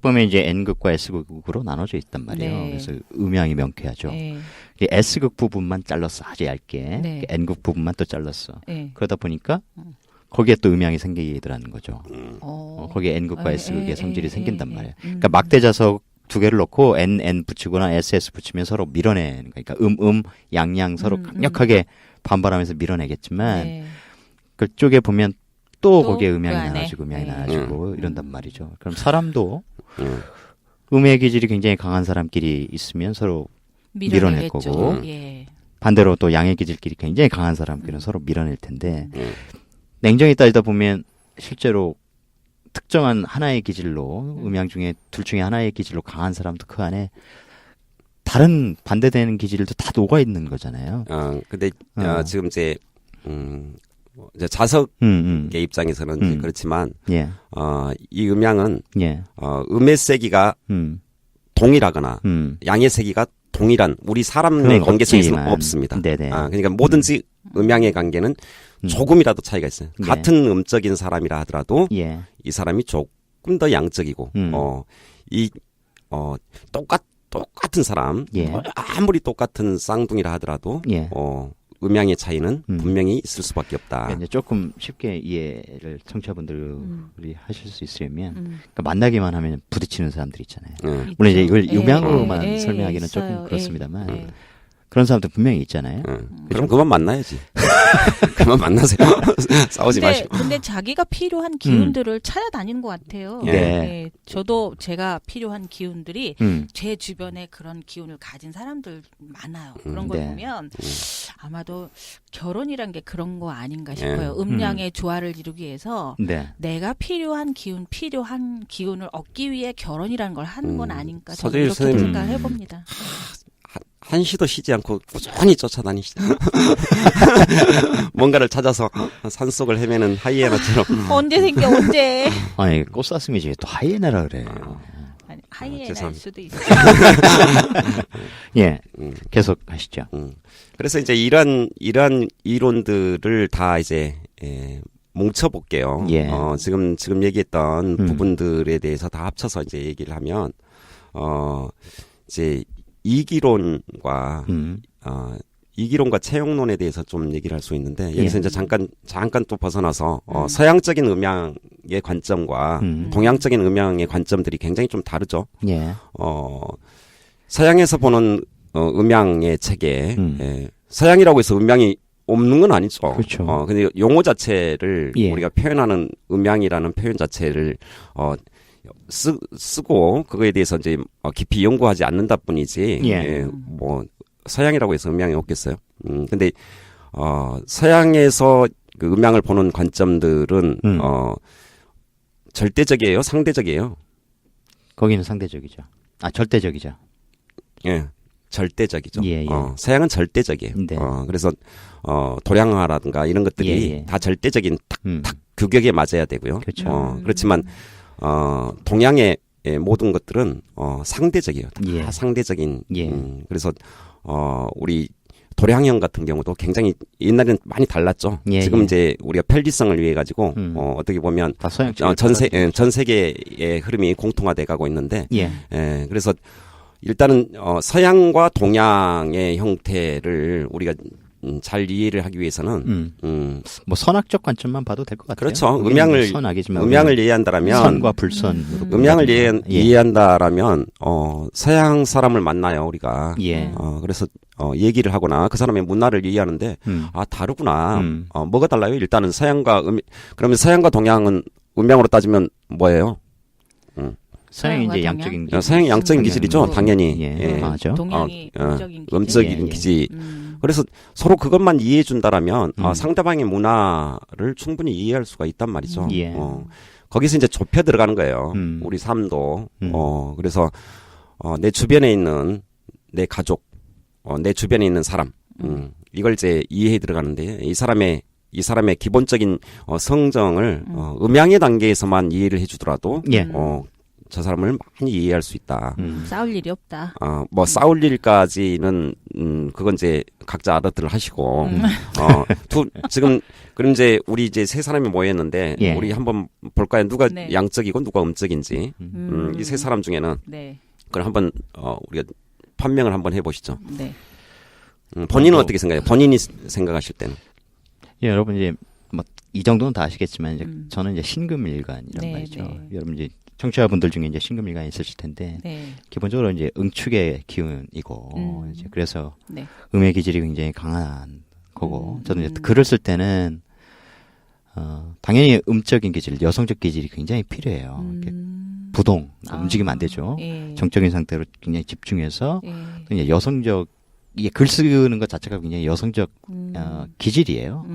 보면 이제 N극과 S극으로 나눠져 있단 말이에요. 네. 그래서 음양이 명쾌하죠. 네. 이게 S극 부분만 잘랐어, 아주 얇게. 네. N극 부분만 또 잘랐어. 네. 그러다 보니까 거기에 또 음양이 생기더라는 거죠. 어. 거기에 N극과 S극의 예, 성질이 예, 생긴단 예, 말이에요. 예. 그러니까 막대 자석 두 개를 놓고 N 붙이거나 SS 붙이면 서로 밀어내는 거니까 양양 서로 강력하게 반발하면서 밀어내겠지만 네. 그쪽에 보면 또 또 거기에 그 음양이 안에. 나눠지고 음양이 네. 나눠지고 이런단 말이죠. 그럼 사람도 음. 음의 기질이 굉장히 강한 사람끼리 있으면 서로 밀어낼 밀어내겠죠. 거고 예. 반대로 또 양의 기질끼리 굉장히 강한 사람끼리는 서로 밀어낼 텐데 냉정히 따지다 보면 실제로 특정한 하나의 기질로 음양 중에 둘 중에 하나의 기질로 강한 사람도 그 안에 다른 반대되는 기질도 다 녹아 있는 거잖아요. 근데 지금 이제 이제 자석의 입장에서는 이제 그렇지만 예, 이 음양은 예, 음의 세기가 동일하거나 양의 세기가 동일한 우리 사람의 그건 관계 속에서는 없지만. 없습니다. 네네. 그러니까 뭐든지 음양의 관계는 조금이라도 차이가 있어요. 네. 같은 음적인 사람이라 하더라도 예, 이 사람이 조금 더 양적이고 똑같은 사람 예. 아무리 똑같은 쌍둥이라 하더라도 예. 음양의 차이는 분명히 있을 수밖에 없다. 그러니까 이제 조금 쉽게 이해를 청취자분들이 하실 수 있으려면 그러니까 만나기만 하면 부딪히는 사람들이 있잖아요. 물론 이제 이걸 있죠. 음양으로만 예, 설명하기는 있어요. 조금 그렇습니다만 예. 그런 사람들 분명히 있잖아요. 그럼 그만 만나야지. 그만 만나세요. 싸우지 마시고. 근데 자기가 필요한 기운들을 찾아다니는 것 같아요. 네. 예, 저도 제가 필요한 기운들이 제 주변에 그런 기운을 가진 사람들 많아요. 그런 걸 네. 보면 아마도 결혼이란 게 그런 거 아닌가 싶어요. 음양의 조화를 이루기 위해서 네. 내가 필요한 기운을 얻기 위해 결혼이라는 걸 하는 건 아닌가. 저는 서재일 이렇게 선생님. 생각을 해봅니다. 한시도 쉬지 않고 꾸준히 쫓아다니시죠. 뭔가를 찾아서 산속을 헤매는 하이에나처럼. 언제 생겨 언제? 아니 꽃사슴이지 또 하이에나라 그래요. 아니, 하이에나일 죄송합니다. 수도 있어요. 예, 계속 하시죠. 그래서 이제 이러한 이론들을 다 이제 뭉쳐볼게요. 예. 지금 얘기했던 부분들에 대해서 다 합쳐서 이제 얘기를 하면 이제 이기론과 이기론과 채용론에 대해서 좀 얘기를 할 수 있는데 여기서 이제 잠깐 또 벗어나서 서양적인 음양의 관점과 동양적인 음양의 관점들이 굉장히 좀 다르죠. 예. 서양에서 보는 음양의 체계, 서양이라고 해서 음양이 없는 건 아니죠. 그렇죠. 근데 용어 자체를 예. 우리가 표현하는 음양이라는 표현 자체를 쓰고 그거에 대해서 이제 깊이 연구하지 않는다 뿐이지. 예. 뭐 서양이라고 해서 음양이 없겠어요. 근데 서양에서 그 음양을 보는 관점들은 절대적이에요, 상대적이에요. 거기는 상대적이죠. 아 절대적이죠. 예. 절대적이죠. 예, 예. 서양은 절대적이에요. 네. 그래서 도량화라든가 이런 것들이 예, 예. 다 절대적인 탁 규격에 맞아야 되고요. 그렇죠. 그렇지만 동양의 모든 것들은 상대적이에요. 다 예. 상대적인. 예. 그래서 우리 도량형 같은 경우도 굉장히 옛날에는 많이 달랐죠. 예, 지금 예. 이제 우리가 편리성을 위해 가지고 어떻게 보면 다 서양 전 세계의 흐름이 공통화돼 가고 있는데 예. 그래서 일단은 서양과 동양의 형태를 우리가 잘 이해를 하기 위해서는 뭐 선악적 관점만 봐도 될 것 같아요. 그렇죠. 선악이지만 음양을 이해한다라면 선과 불선. 음양을 이해한다라면 서양 사람을 만나요 우리가. 예. 그래서 얘기를 하거나 그 사람의 문화를 이해하는데 다르구나. 뭐가 달라요? 일단은 그러면 서양과 동양은 음양으로 따지면 뭐예요? 서양이 이제 서양과 양적인 동양? 서양이 양적인 기질이죠, 당연히. 예. 맞아. 동양이 음적인 기질. 음적인 예. 기질. 그래서 서로 그것만 이해해 준다라면 상대방의 문화를 충분히 이해할 수가 있단 말이죠. 예. 거기서 이제 좁혀 들어가는 거예요. 우리 삶도. 그래서 내 주변에 있는 내 가족, 내 주변에 있는 사람, 이걸 이제 이해해 들어가는데 이 사람의 기본적인 성정을 음양의 단계에서만 이해를 해주더라도 예. 저 사람을 많이 이해할 수 있다. 싸울 일이 없다. 뭐 싸울 일까지는 그건 이제 각자 알아들 하시고 지금 그럼 이제 우리 이제 세 사람이 모였는데 예. 우리 한번 볼까요? 누가 네. 양적이고 누가 음적인지 이 세 사람 중에는 네. 그럼 한번 우리가 판명을 한번 해보시죠. 네. 본인은 어떻게 생각해요? 본인이 생각하실 때는 예, 여러분 이제 뭐 이 정도는 다 아시겠지만 이제 저는 이제 신금일간이란 네, 말이죠. 네. 여러분 이제 청취자분들 중에 이제 신금일간 있으실 텐데 네. 기본적으로 이제 응축의 기운이고 이제 그래서 네. 음의 기질이 굉장히 강한 거고 저는 이제 글을 쓸 때는 당연히 음적인 기질, 여성적 기질이 굉장히 필요해요. 이렇게 부동 움직이면 안 되죠. 예. 정적인 상태로 굉장히 집중해서 예. 그냥 여성적 이게 글 쓰는 것 자체가 굉장히 여성적 기질이에요.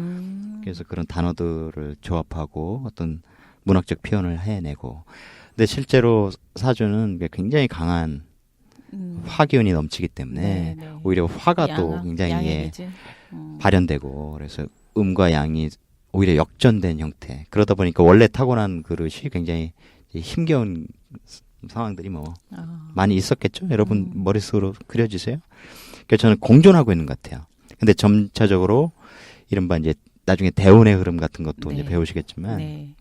그래서 그런 단어들을 조합하고 어떤 문학적 표현을 해내고 근데 실제로 사주는 굉장히 강한 화기운이 넘치기 때문에 네, 네. 오히려 화가 또 굉장히 양의 기질. 발현되고 그래서 음과 양이 오히려 역전된 형태 그러다 보니까 원래 타고난 그릇이 굉장히 힘겨운 상황들이 뭐 많이 있었겠죠. 여러분 머릿속으로 그려지세요? 그래서 저는 공존하고 있는 것 같아요. 근데 점차적으로 이른바 이제 나중에 대운의 흐름 같은 것도 네. 이제 배우시겠지만 네.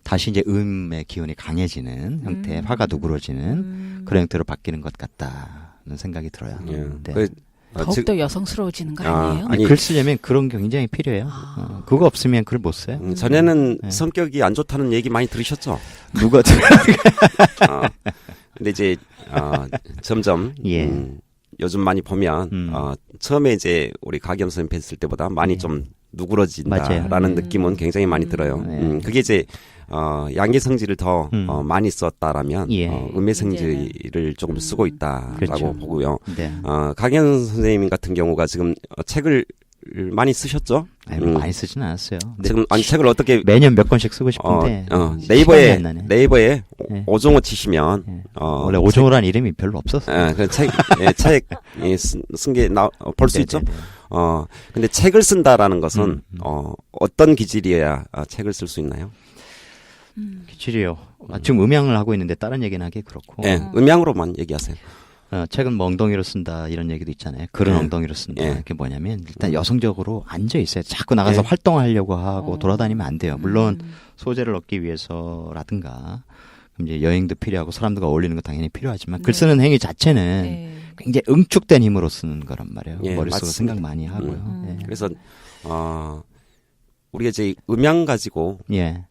다시 이제 음의 기운이 강해지는 형태, 화가 누그러지는 그런 형태로 바뀌는 것 같다는 생각이 들어요. 예. 네. 더욱더 여성스러워지는 거 아니에요? 아니, 글 쓰려면 그런 게 굉장히 필요해요. 그거 없으면 글 못 써요. 전에는 네. 성격이 안 좋다는 얘기 많이 들으셨죠? 누가 근데 이제 점점 예. 요즘 많이 보면 처음에 이제 우리 가겸 선생님 뵀을 때보다 많이 좀 누그러진다라는 맞아요. 느낌은 굉장히 많이 들어요. 네. 그게 이제 양의 성질을 더 많이 썼다라면 예. 음의 성질을 조금 쓰고 있다라고 그렇죠. 보고요. 네. 가겸 선생님 같은 경우가 지금 책을 많이 쓰셨죠? 아니, 많이 쓰진 않았어요. 근데 지금 책을 어떻게 매년 몇 권씩 쓰고 싶은데 네이버에 시간이 안 나네. 네이버에 네. 오종호 치시면 네. 원래 오종호라는 이름이 별로 없었어요. 쓴 게 볼 수 있죠. 네네네. 근데 책을 쓴다라는 것은 어떤 기질이어야 책을 쓸 수 있나요? 기질이요. 지금 음양을 하고 있는데 다른 얘기는 하기 그렇고. 예, 음양으로만 얘기하세요. 책은 뭐 엉덩이로 쓴다 이런 얘기도 있잖아요. 글은 예. 엉덩이로 쓴다. 예. 그게 뭐냐면 일단 여성적으로 앉아 있어요. 자꾸 나가서 예. 활동하려고 하고 돌아다니면 안 돼요. 물론 소재를 얻기 위해서라든가 그럼 이제 여행도 필요하고 사람들과 어울리는 거 당연히 필요하지만 글 쓰는 행위 자체는 네. 굉장히 응축된 힘으로 쓰는 거란 말이에요. 예, 머릿속으로 맞습니다. 생각 많이 하고요. 예. 그래서 우리가 이제 음양 가지고만 예.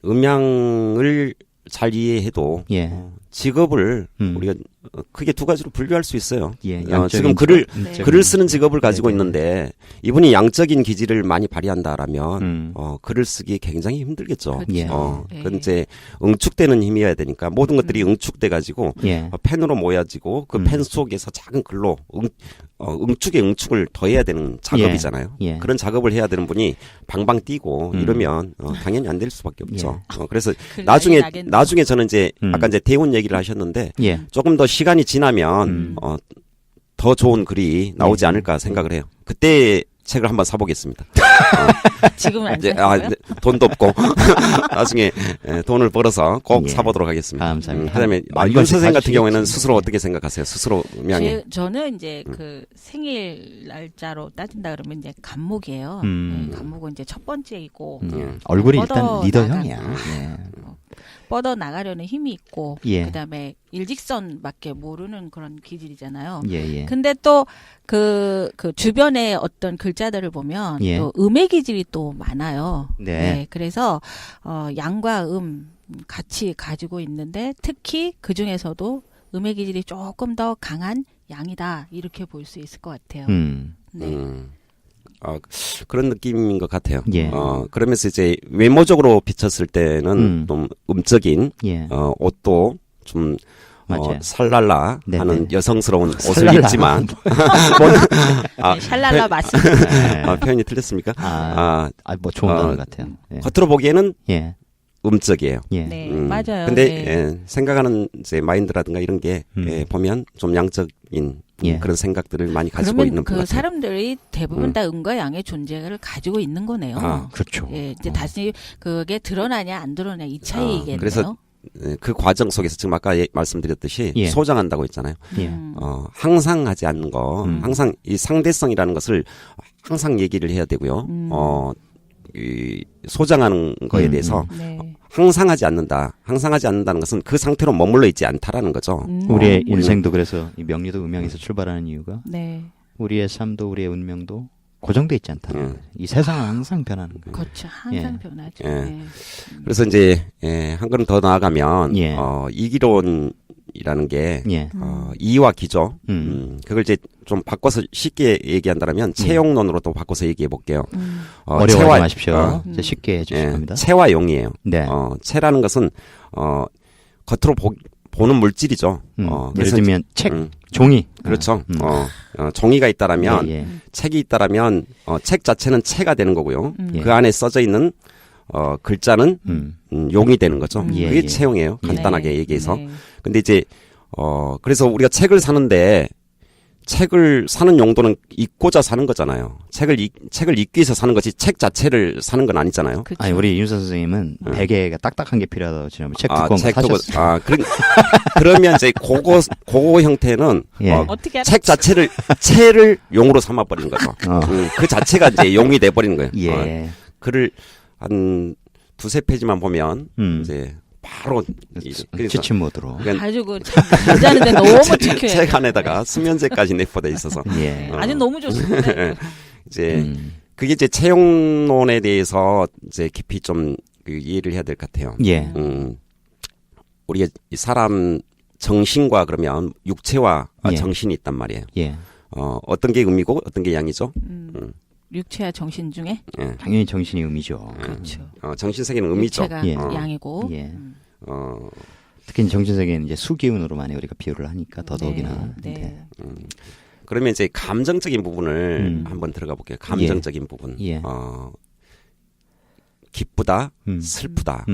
음양을 잘 이해해도 예. 직업을 우리가 크게 두 가지로 분류할 수 있어요. 예. 지금 글을 쓰는 직업을 가지고 있는데 이분이 양적인 기질을 많이 발휘한다라면 글을 쓰기 굉장히 힘들겠죠. 그렇죠. 예. 그건 이제 응축되는 힘이어야 되니까 모든 것들이 응축돼 가지고 예. 펜으로 모여지고 그 펜 속에서 작은 글로 응축에 응축을 더해야 되는 작업이잖아요. 예. 그런 작업을 해야 되는 분이 방방 뛰고 이러면 당연히 안 될 수밖에 없죠. 그래서 글 나중에 난리 나겠네. 나중에 저는 이제 아까 이제 대운 얘기를 하셨는데 예. 조금 더 시간이 지나면 더 좋은 글이 나오지 않을까 생각을 해요. 그때 책을 한번 사보겠습니다. 지금은 안 이제 사시고요? 돈도 없고 나중에 돈을 벌어서 꼭 예. 사보도록 하겠습니다. 감사합니다. 그다음에 한 윤 권씩 선생 같은 사주시겠지. 경우에는 스스로 어떻게 생각하세요? 스스로 음양에 저는 이제 그 생일 날짜로 따진다 그러면 이제 간목이에요. 음. 네, 간목은 이제 첫 번째이고 얼굴이 일단 뻗어 리더형이야. 나가는. 예. 뻗어 나가려는 힘이 있고 예. 그다음에 일직선밖에 모르는 그런 기질이잖아요. 예. 근데 또 그 주변에 어떤 글자들을 보면 예. 또 음의 기질이 또 많아요. 네. 그래서 양과 같이 가지고 있는데 특히 그 중에서도 음의 기질이 조금 더 강한 양이다 이렇게 볼 수 있을 것 같아요. 네. 그런 느낌인 것 같아요. 예. 그러면서 이제 외모적으로 비쳤을 때는 좀 음적인 예. 옷도 좀 맞아요. 살랄라 네네. 하는 여성스러운 옷을 살랄라. 입지만 네, 샬랄라 맞습니다. 네. 표현이 틀렸습니까? 뭐 좋은 단어 같아요. 예. 겉으로 보기에는 예. 음적이에요. 예. 네, 맞아요. 근데 네. 생각하는 이제 마인드라든가 이런 게 보면 좀 양적인 예. 그런 생각들을 많이 가지고 그러면 있는 것 그 같아요. 사람들이 대부분 다 음과 양의 존재를 가지고 있는 거네요. 그렇죠. 예, 이제 다시 그게 드러나냐 안 드러나냐 이 차이겠네요. 그래서 그 과정 속에서 지금 아까 말씀드렸듯이 예. 소장한다고 했잖아요. 예. 항상 하지 않는 거, 항상 이 상대성이라는 것을 항상 얘기를 해야 되고요. 이 소장하는 거에 대해서 네. 항상 하지 않는다. 항상 하지 않는다는 것은 그 상태로 머물러 있지 않다라는 거죠. 우리의 인생도 그래서 이 명리도 음양에서 출발하는 이유가 네. 우리의 삶도 우리의 운명도 고정돼 있지 않다는 거예요. 이 세상은 항상 변하는 거예요. 그렇죠. 항상 예. 변하죠. 예. 네. 그래서 이제 한 걸음 더 나아가면 예. 이기론이라는 게 예. 이와 기죠. 그걸 이제 좀 바꿔서 쉽게 얘기한다면 채용론으로 또 바꿔서 얘기해 볼게요. 어려워하지 마십시오. 이제 쉽게 해주실 겁니다. 채와 용이에요. 네. 채라는 것은 겉으로 보는 물질이죠. 예를 그래서 들면 책, 종이. 그렇죠. 종이가 있다라면 예. 책이 있다라면 책 자체는 채가 되는 거고요. 예. 그 안에 써져 있는 글자는 용이 되는 거죠. 예, 그게 예. 채용이에요. 네. 간단하게 얘기해서. 네. 근데 이제 그래서 우리가 책을 사는데 책을 사는 용도는 읽고자 사는 거잖아요. 책을 읽기 위해서 사는 것이 책 자체를 사는 건 아니잖아요. 그렇죠. 아니 우리 윤서 선생님은 베개가 딱딱한 게 필요하다고 지난번 책 두꺼운 거 책 두고 사셨어요. 그러면 이제 그거 형태는 예. 어떻게 책 자체를 채를 용으로 삼아 버리는 거죠. 그 자체가 이제 용이 돼 버리는 거예요. 예. 글을 한 두세 페이지만 보면 이제 바로 그래서 지침 모드로. 아주 잠자는데 너무 특효해요. 책 안에다가 수면제까지 내포돼 있어서 예. 아주 너무 좋습니다. 이제 그게 이제 채용론에 대해서 이제 깊이 좀 이해를 해야 될 것 같아요. 예. 우리가 이 사람 정신과 그러면 육체와 예. 정신이 있단 말이에요. 예. 어떤 게 음이고 어떤 게 양이죠? 육체와 정신 중에 예. 당연히 정신이 음이죠. 그렇죠. 정신 세계는 음이죠. 육체가 예. 양이고 예. 특히 정신 세계는 이제 수기운으로 많이 우리가 비유를 하니까 더더욱이나. 네. 그러면 이제 감정적인 부분을 한번 들어가 볼게요. 감정적인 부분. 예. 기쁘다, 슬프다.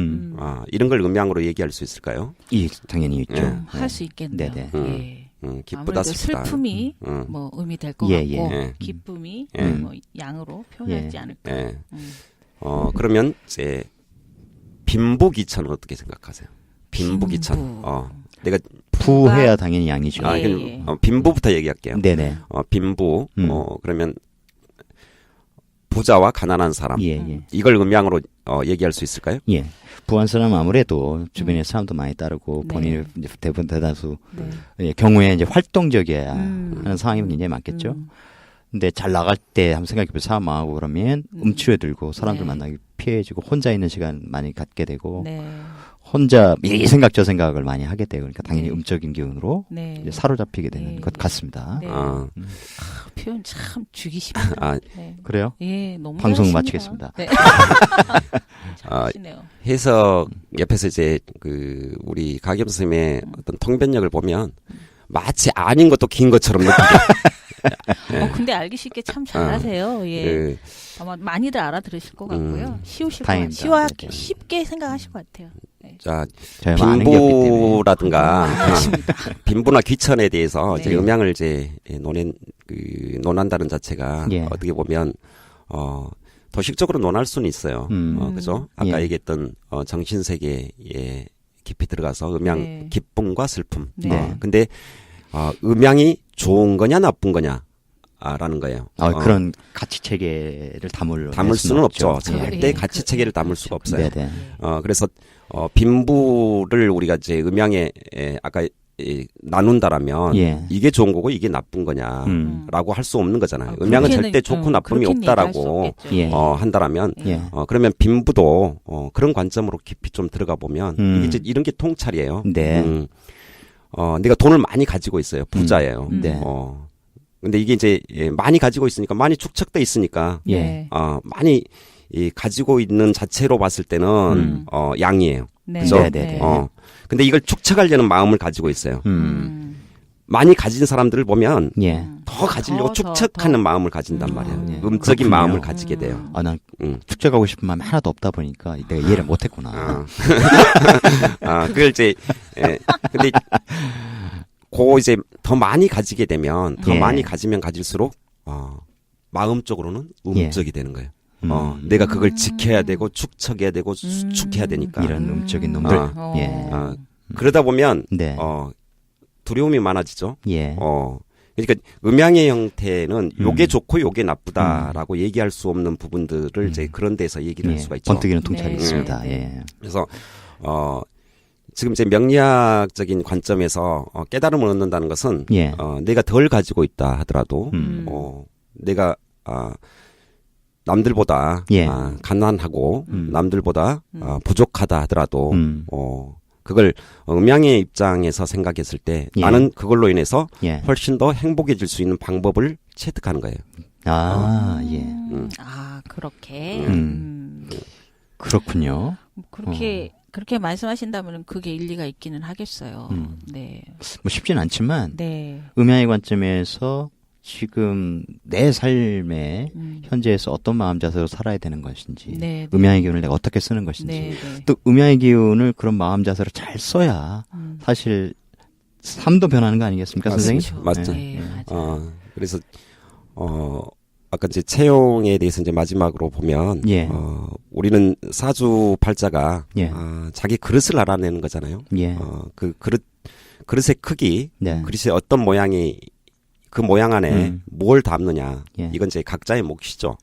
이런 걸 음양으로 얘기할 수 있을까요? 당연히 있죠. 예. 할 수 있겠네요. 네네. 예. 기쁘다, 아무래도 슬프다. 슬픔이 뭐 음이 될 것 예, 같고 예. 기쁨이 예. 뭐 양으로 표현하지 예. 않을까. 예. 그러면 이제 빈부귀천은 어떻게 생각하세요? 빈부귀천. 빈부. 내가 부해야 당연히 양이죠. 예. 그럼 빈부부터 얘기할게요. 네네. 빈부. 그러면 부자와 가난한 사람. 예, 예. 이걸 음양으로 얘기할 수 있을까요? 예. 부한 사람은 아무래도 주변에 사람도 많이 따르고 네. 본인을 이제 대다수 네. 예, 경우에 이제 활동적이어야 하는 상황이 굉장히 많겠죠. 근데 잘 나갈 때 한번 생각해보면 사람 망하고 그러면 음치려들고 사람들 네. 만나기 피해지고 혼자 있는 시간 많이 갖게 되고 네. 혼자 이 생각 저 생각을 많이 하게 되고 그러니까 당연히 네. 음적인 기운으로 네. 이제 사로잡히게 되는 네. 것 같습니다. 네. 표현 참 주기 쉽다. 네. 그래요? 예, 너무 방송 잘하십니다. 마치겠습니다. 네. 잘하시네요. 해석 옆에서 이제 우리 가겸 선생님의 어떤 통변력을 보면 마치 아닌 것도 긴 것처럼 느끼게. 근데 알기 쉽게 참 잘하세요. 예. 아마 많이들 알아들으실 것 같고요. 쉬우실 것 같아요. 다행입니다. 쉽게 생각하실 것 같아요. 네. 자, 저희 아는 게 없기 때문에. 빈부라든가 빈부나 귀천에 대해서 네. 이제 음양을 이제 논한다는 자체가 예. 어떻게 보면 도식적으로 논할 수는 있어요. 그죠? 아까 예. 얘기했던 정신 세계에 깊이 들어가서 음양 네. 기쁨과 슬픔. 네. 근데 음양이 좋은 거냐 나쁜 거냐 없다라는 거예요. 그런 가치 체계를 담을 수는 없죠. 예. 절대 가치 체계를 담을 수가 없어요. 네네. 그래서 빈부를 우리가 이제 음양에 아까 나눈다라면 예. 이게 좋은 거고 이게 나쁜 거냐라고 할 수 없는 거잖아요. 음양은 그렇게는, 절대 좋고 나쁨이 그렇게는 얘기할 수 없다라고 없겠죠. 예. 한다라면 예. 그러면 빈부도 그런 관점으로 깊이 좀 들어가 보면 이게 이제 이런 게 통찰이에요. 네. 내가 돈을 많이 가지고 있어요. 부자예요. 네. 근데 이게 이제 많이 가지고 있으니까 많이 축적돼 있으니까 예. 많이 가지고 있는 자체로 봤을 때는 양이에요. 네. 그죠? 네네네. 근데 이걸 축적하려는 마음을 가지고 있어요. 많이 가진 사람들을 보면 예. 더 가지려고 더, 축적하는 더. 마음을 가진단 말이에요. 예. 음적인 그렇군요. 마음을 가지게 돼요. 난 음. 축제가고 싶은 마음이 하나도 없다 보니까 내가 이해를 못했구나. 그걸 이제 근데 이제 더 많이 가지게 되면 더 예. 많이 가지면 가질수록 마음적으로는 음적이 되는 거예요. 내가 그걸 지켜야 되고 축적해야 되고 수축해야 되니까. 이런 음적인 놈들. 어. 예. 그러다 보면 네. 두려움이 많아지죠. 예. 그러니까 음양의 형태는 요게 좋고 요게 나쁘다라고 얘기할 수 없는 부분들을 이제 그런 데서 얘기를 할 수가 있죠. 번뜩이는 통찰이 네. 있습니다. 예. 그래서 지금 이제 명리학적인 관점에서 깨달음을 얻는다는 것은 예. 내가 덜 가지고 있다 하더라도 내가 남들보다 예. 가난하고 남들보다 부족하다 하더라도 그걸 음양의 입장에서 생각했을 때 예. 나는 그걸로 인해서 예. 훨씬 더 행복해질 수 있는 방법을 체득하는 거예요. 예. 그렇게. 그렇군요. 그렇게 말씀하신다면 그게 일리가 있기는 하겠어요. 네. 뭐 쉽진 않지만 네. 음양의 관점에서 지금 내 삶에 현재에서 어떤 마음 자세로 살아야 되는 것인지, 네, 네. 음양의 기운을 내가 어떻게 쓰는 것인지, 네, 네. 또 음양의 기운을 그런 마음 자세로 잘 써야 사실 삶도 변하는 거 아니겠습니까, 선생님? 맞죠. 네, 맞아요. 그래서 아까 이제 채용에 대해서 이제 마지막으로 보면 예. 우리는 사주팔자가 예. 자기 그릇을 알아내는 거잖아요. 예. 그 그릇의 크기, 네. 그릇이 어떤 모양이 그 모양 안에 뭘 담느냐. 예. 이건 이제 각자의 몫이죠.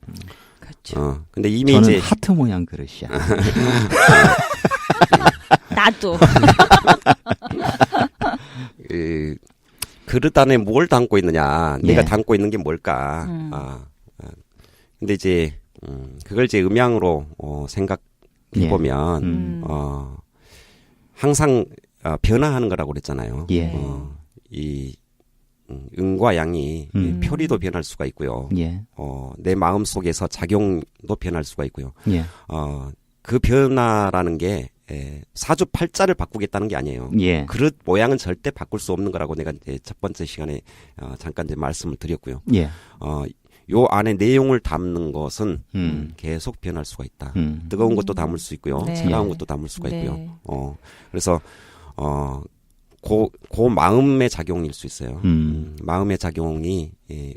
그렇죠. 근데 이미 저는 이제 하트 모양 그릇이야. 나도. 그릇 안에 뭘 담고 있느냐. 예. 내가 담고 있는 게 뭘까. 근데 이제 그걸 이제 음양으로 생각해 보면 항상 변화하는 거라고 그랬잖아요. 예. 이 음과 양이 표리도 변할 수가 있고요. 예. 내 마음 속에서 작용도 변할 수가 있고요. 예. 그 변화라는 게 사주팔자를 바꾸겠다는 게 아니에요. 예. 그릇 모양은 절대 바꿀 수 없는 거라고 내가 이제 첫 번째 시간에 잠깐 이제 말씀을 드렸고요. 예. 요 안에 내용을 담는 것은 계속 변할 수가 있다. 음. 뜨거운 것도 담을 수 있고요. 네. 차가운 것도 담을 수가 네. 있고요. 그래서 그 마음의 작용일 수 있어요. 마음의 작용이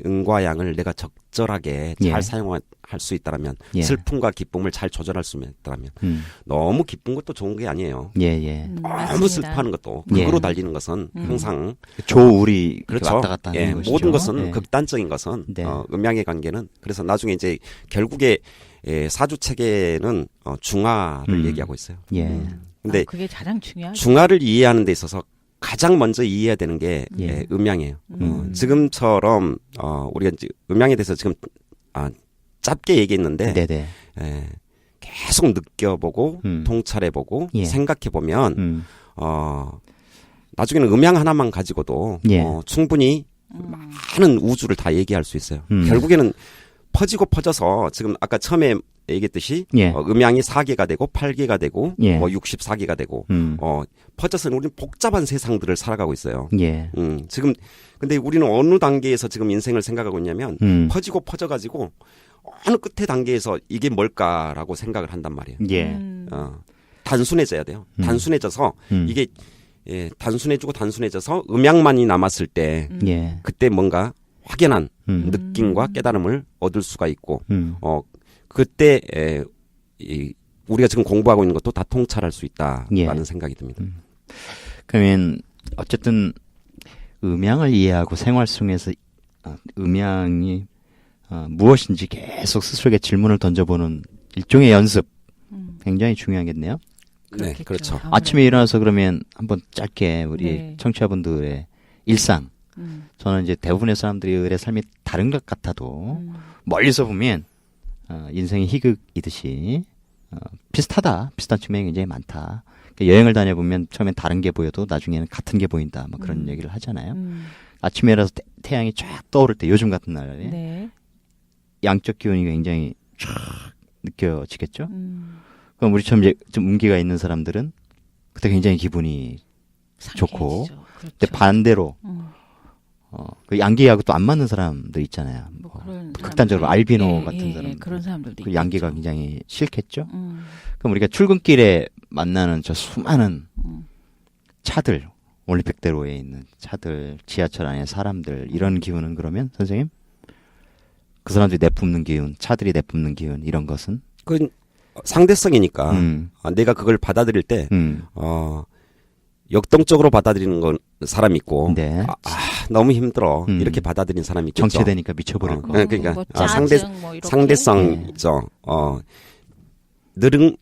음과 양을 내가 적절하게 잘 예. 사용할 수 있다면 예. 슬픔과 기쁨을 잘 조절할 수 있다면 너무 기쁜 것도 좋은 게 아니에요. 예, 예. 너무 맞습니다. 슬퍼하는 것도 예. 극으로 달리는 것은 항상 조울이 그렇죠. 왔다 갔다 하는 것이죠. 모든 것은 예. 극단적인 것은 네. 음양의 관계는 그래서 나중에 이제 결국에 사주 체계는 중화를 얘기하고 있어요. 예. 근데 그게 가장 중요하죠. 중화를 이해하는 데 있어서 가장 먼저 이해해야 되는 게 예. 음양이에요. 지금처럼 우리가 이제 음양에 대해서 지금 짧게 얘기했는데 네네. 계속 느껴보고 통찰해보고 예. 생각해보면 나중에는 음양 하나만 가지고도 예. 충분히 많은 우주를 다 얘기할 수 있어요. 결국에는 퍼지고 퍼져서 지금 아까 처음에 얘기했듯이 예. 음양이 4개가 되고 8개가 되고 예. 64개가 되고 퍼져서 우리는 복잡한 세상들을 살아가고 있어요. 예. 지금 근데 우리는 어느 단계에서 지금 인생을 생각하고 있냐면 퍼지고 퍼져가지고 어느 끝의 단계에서 이게 뭘까라고 생각을 한단 말이에요. 예. 단순해져야 돼요. 단순해져서 이게 단순해지고 단순해져서 음양만이 남았을 때 예. 그때 뭔가 확연한 느낌과 깨달음을 얻을 수가 있고 그때 우리가 지금 공부하고 있는 것도 다 통찰할 수 있다라는 예. 생각이 듭니다. 그러면 어쨌든 음양을 이해하고 생활 속에서 음양이 무엇인지 계속 스스로에게 질문을 던져보는 일종의 연습 굉장히 중요하겠네요. 네, 그렇겠죠. 그렇죠. 아무래도. 아침에 일어나서 그러면 한번 짧게 우리 네. 청취자분들의 일상 저는 이제 대부분의 사람들의 삶이 다른 것 같아도 멀리서 보면 인생이 희극이듯이 비슷한 측면이 굉장히 많다. 그러니까 여행을 다녀보면 처음엔 다른 게 보여도 나중에는 같은 게 보인다. 뭐 그런 얘기를 하잖아요. 아침에 일어나서 태양이 쫙 떠오를 때 요즘 같은 날에 네. 양적 기운이 굉장히 쫙 느껴지겠죠. 그럼 우리처럼 이제 좀 운기가 있는 사람들은 그때 굉장히 기분이 좋고 상쾌해지죠. 그렇죠. 근데 반대로 그 양기하고 또 안 맞는 사람들 있잖아요. 뭐 그런 극단적으로 사람들이- 알비노 같은 예, 사람들. 그런 사람들도 그 양기가 있겠죠. 굉장히 싫겠죠. 음, 그럼 우리가 출근길에 만나는 저 수많은 음. 차들, 올림픽대로에 있는 차들, 지하철 안에 사람들 이런 기운은 그러면 선생님 그 사람들이 내뿜는 기운, 차들이 내뿜는 기운 이런 것은 그 상대성이니까 내가 그걸 받아들일 때 역동적으로 받아들이는 건 사람이 있고 네. 너무 힘들어 음. 이렇게 받아들인 사람이 있겠죠. 정체되니까 미쳐버릴 거. 그러니까 뭐 상대 짜증 뭐 이렇게. 상대성이죠. 느린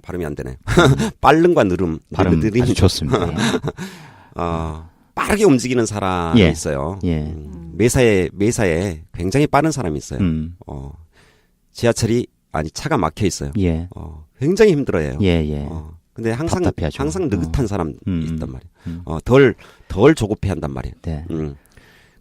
발음이 안 되네. 빠른과 느림, 발음 느림, 아주 좋습니다. 빠르게 움직이는 사람이 예. 있어요. 예. 매사에 굉장히 빠른 사람이 있어요. 지하철이 차가 막혀 있어요. 예. 굉장히 힘들어해요. 예, 예. 근데 항상 답답해하죠. 느긋한 사람 있단 말이에요. 음. 덜 조급해 한단 말이에요. 네.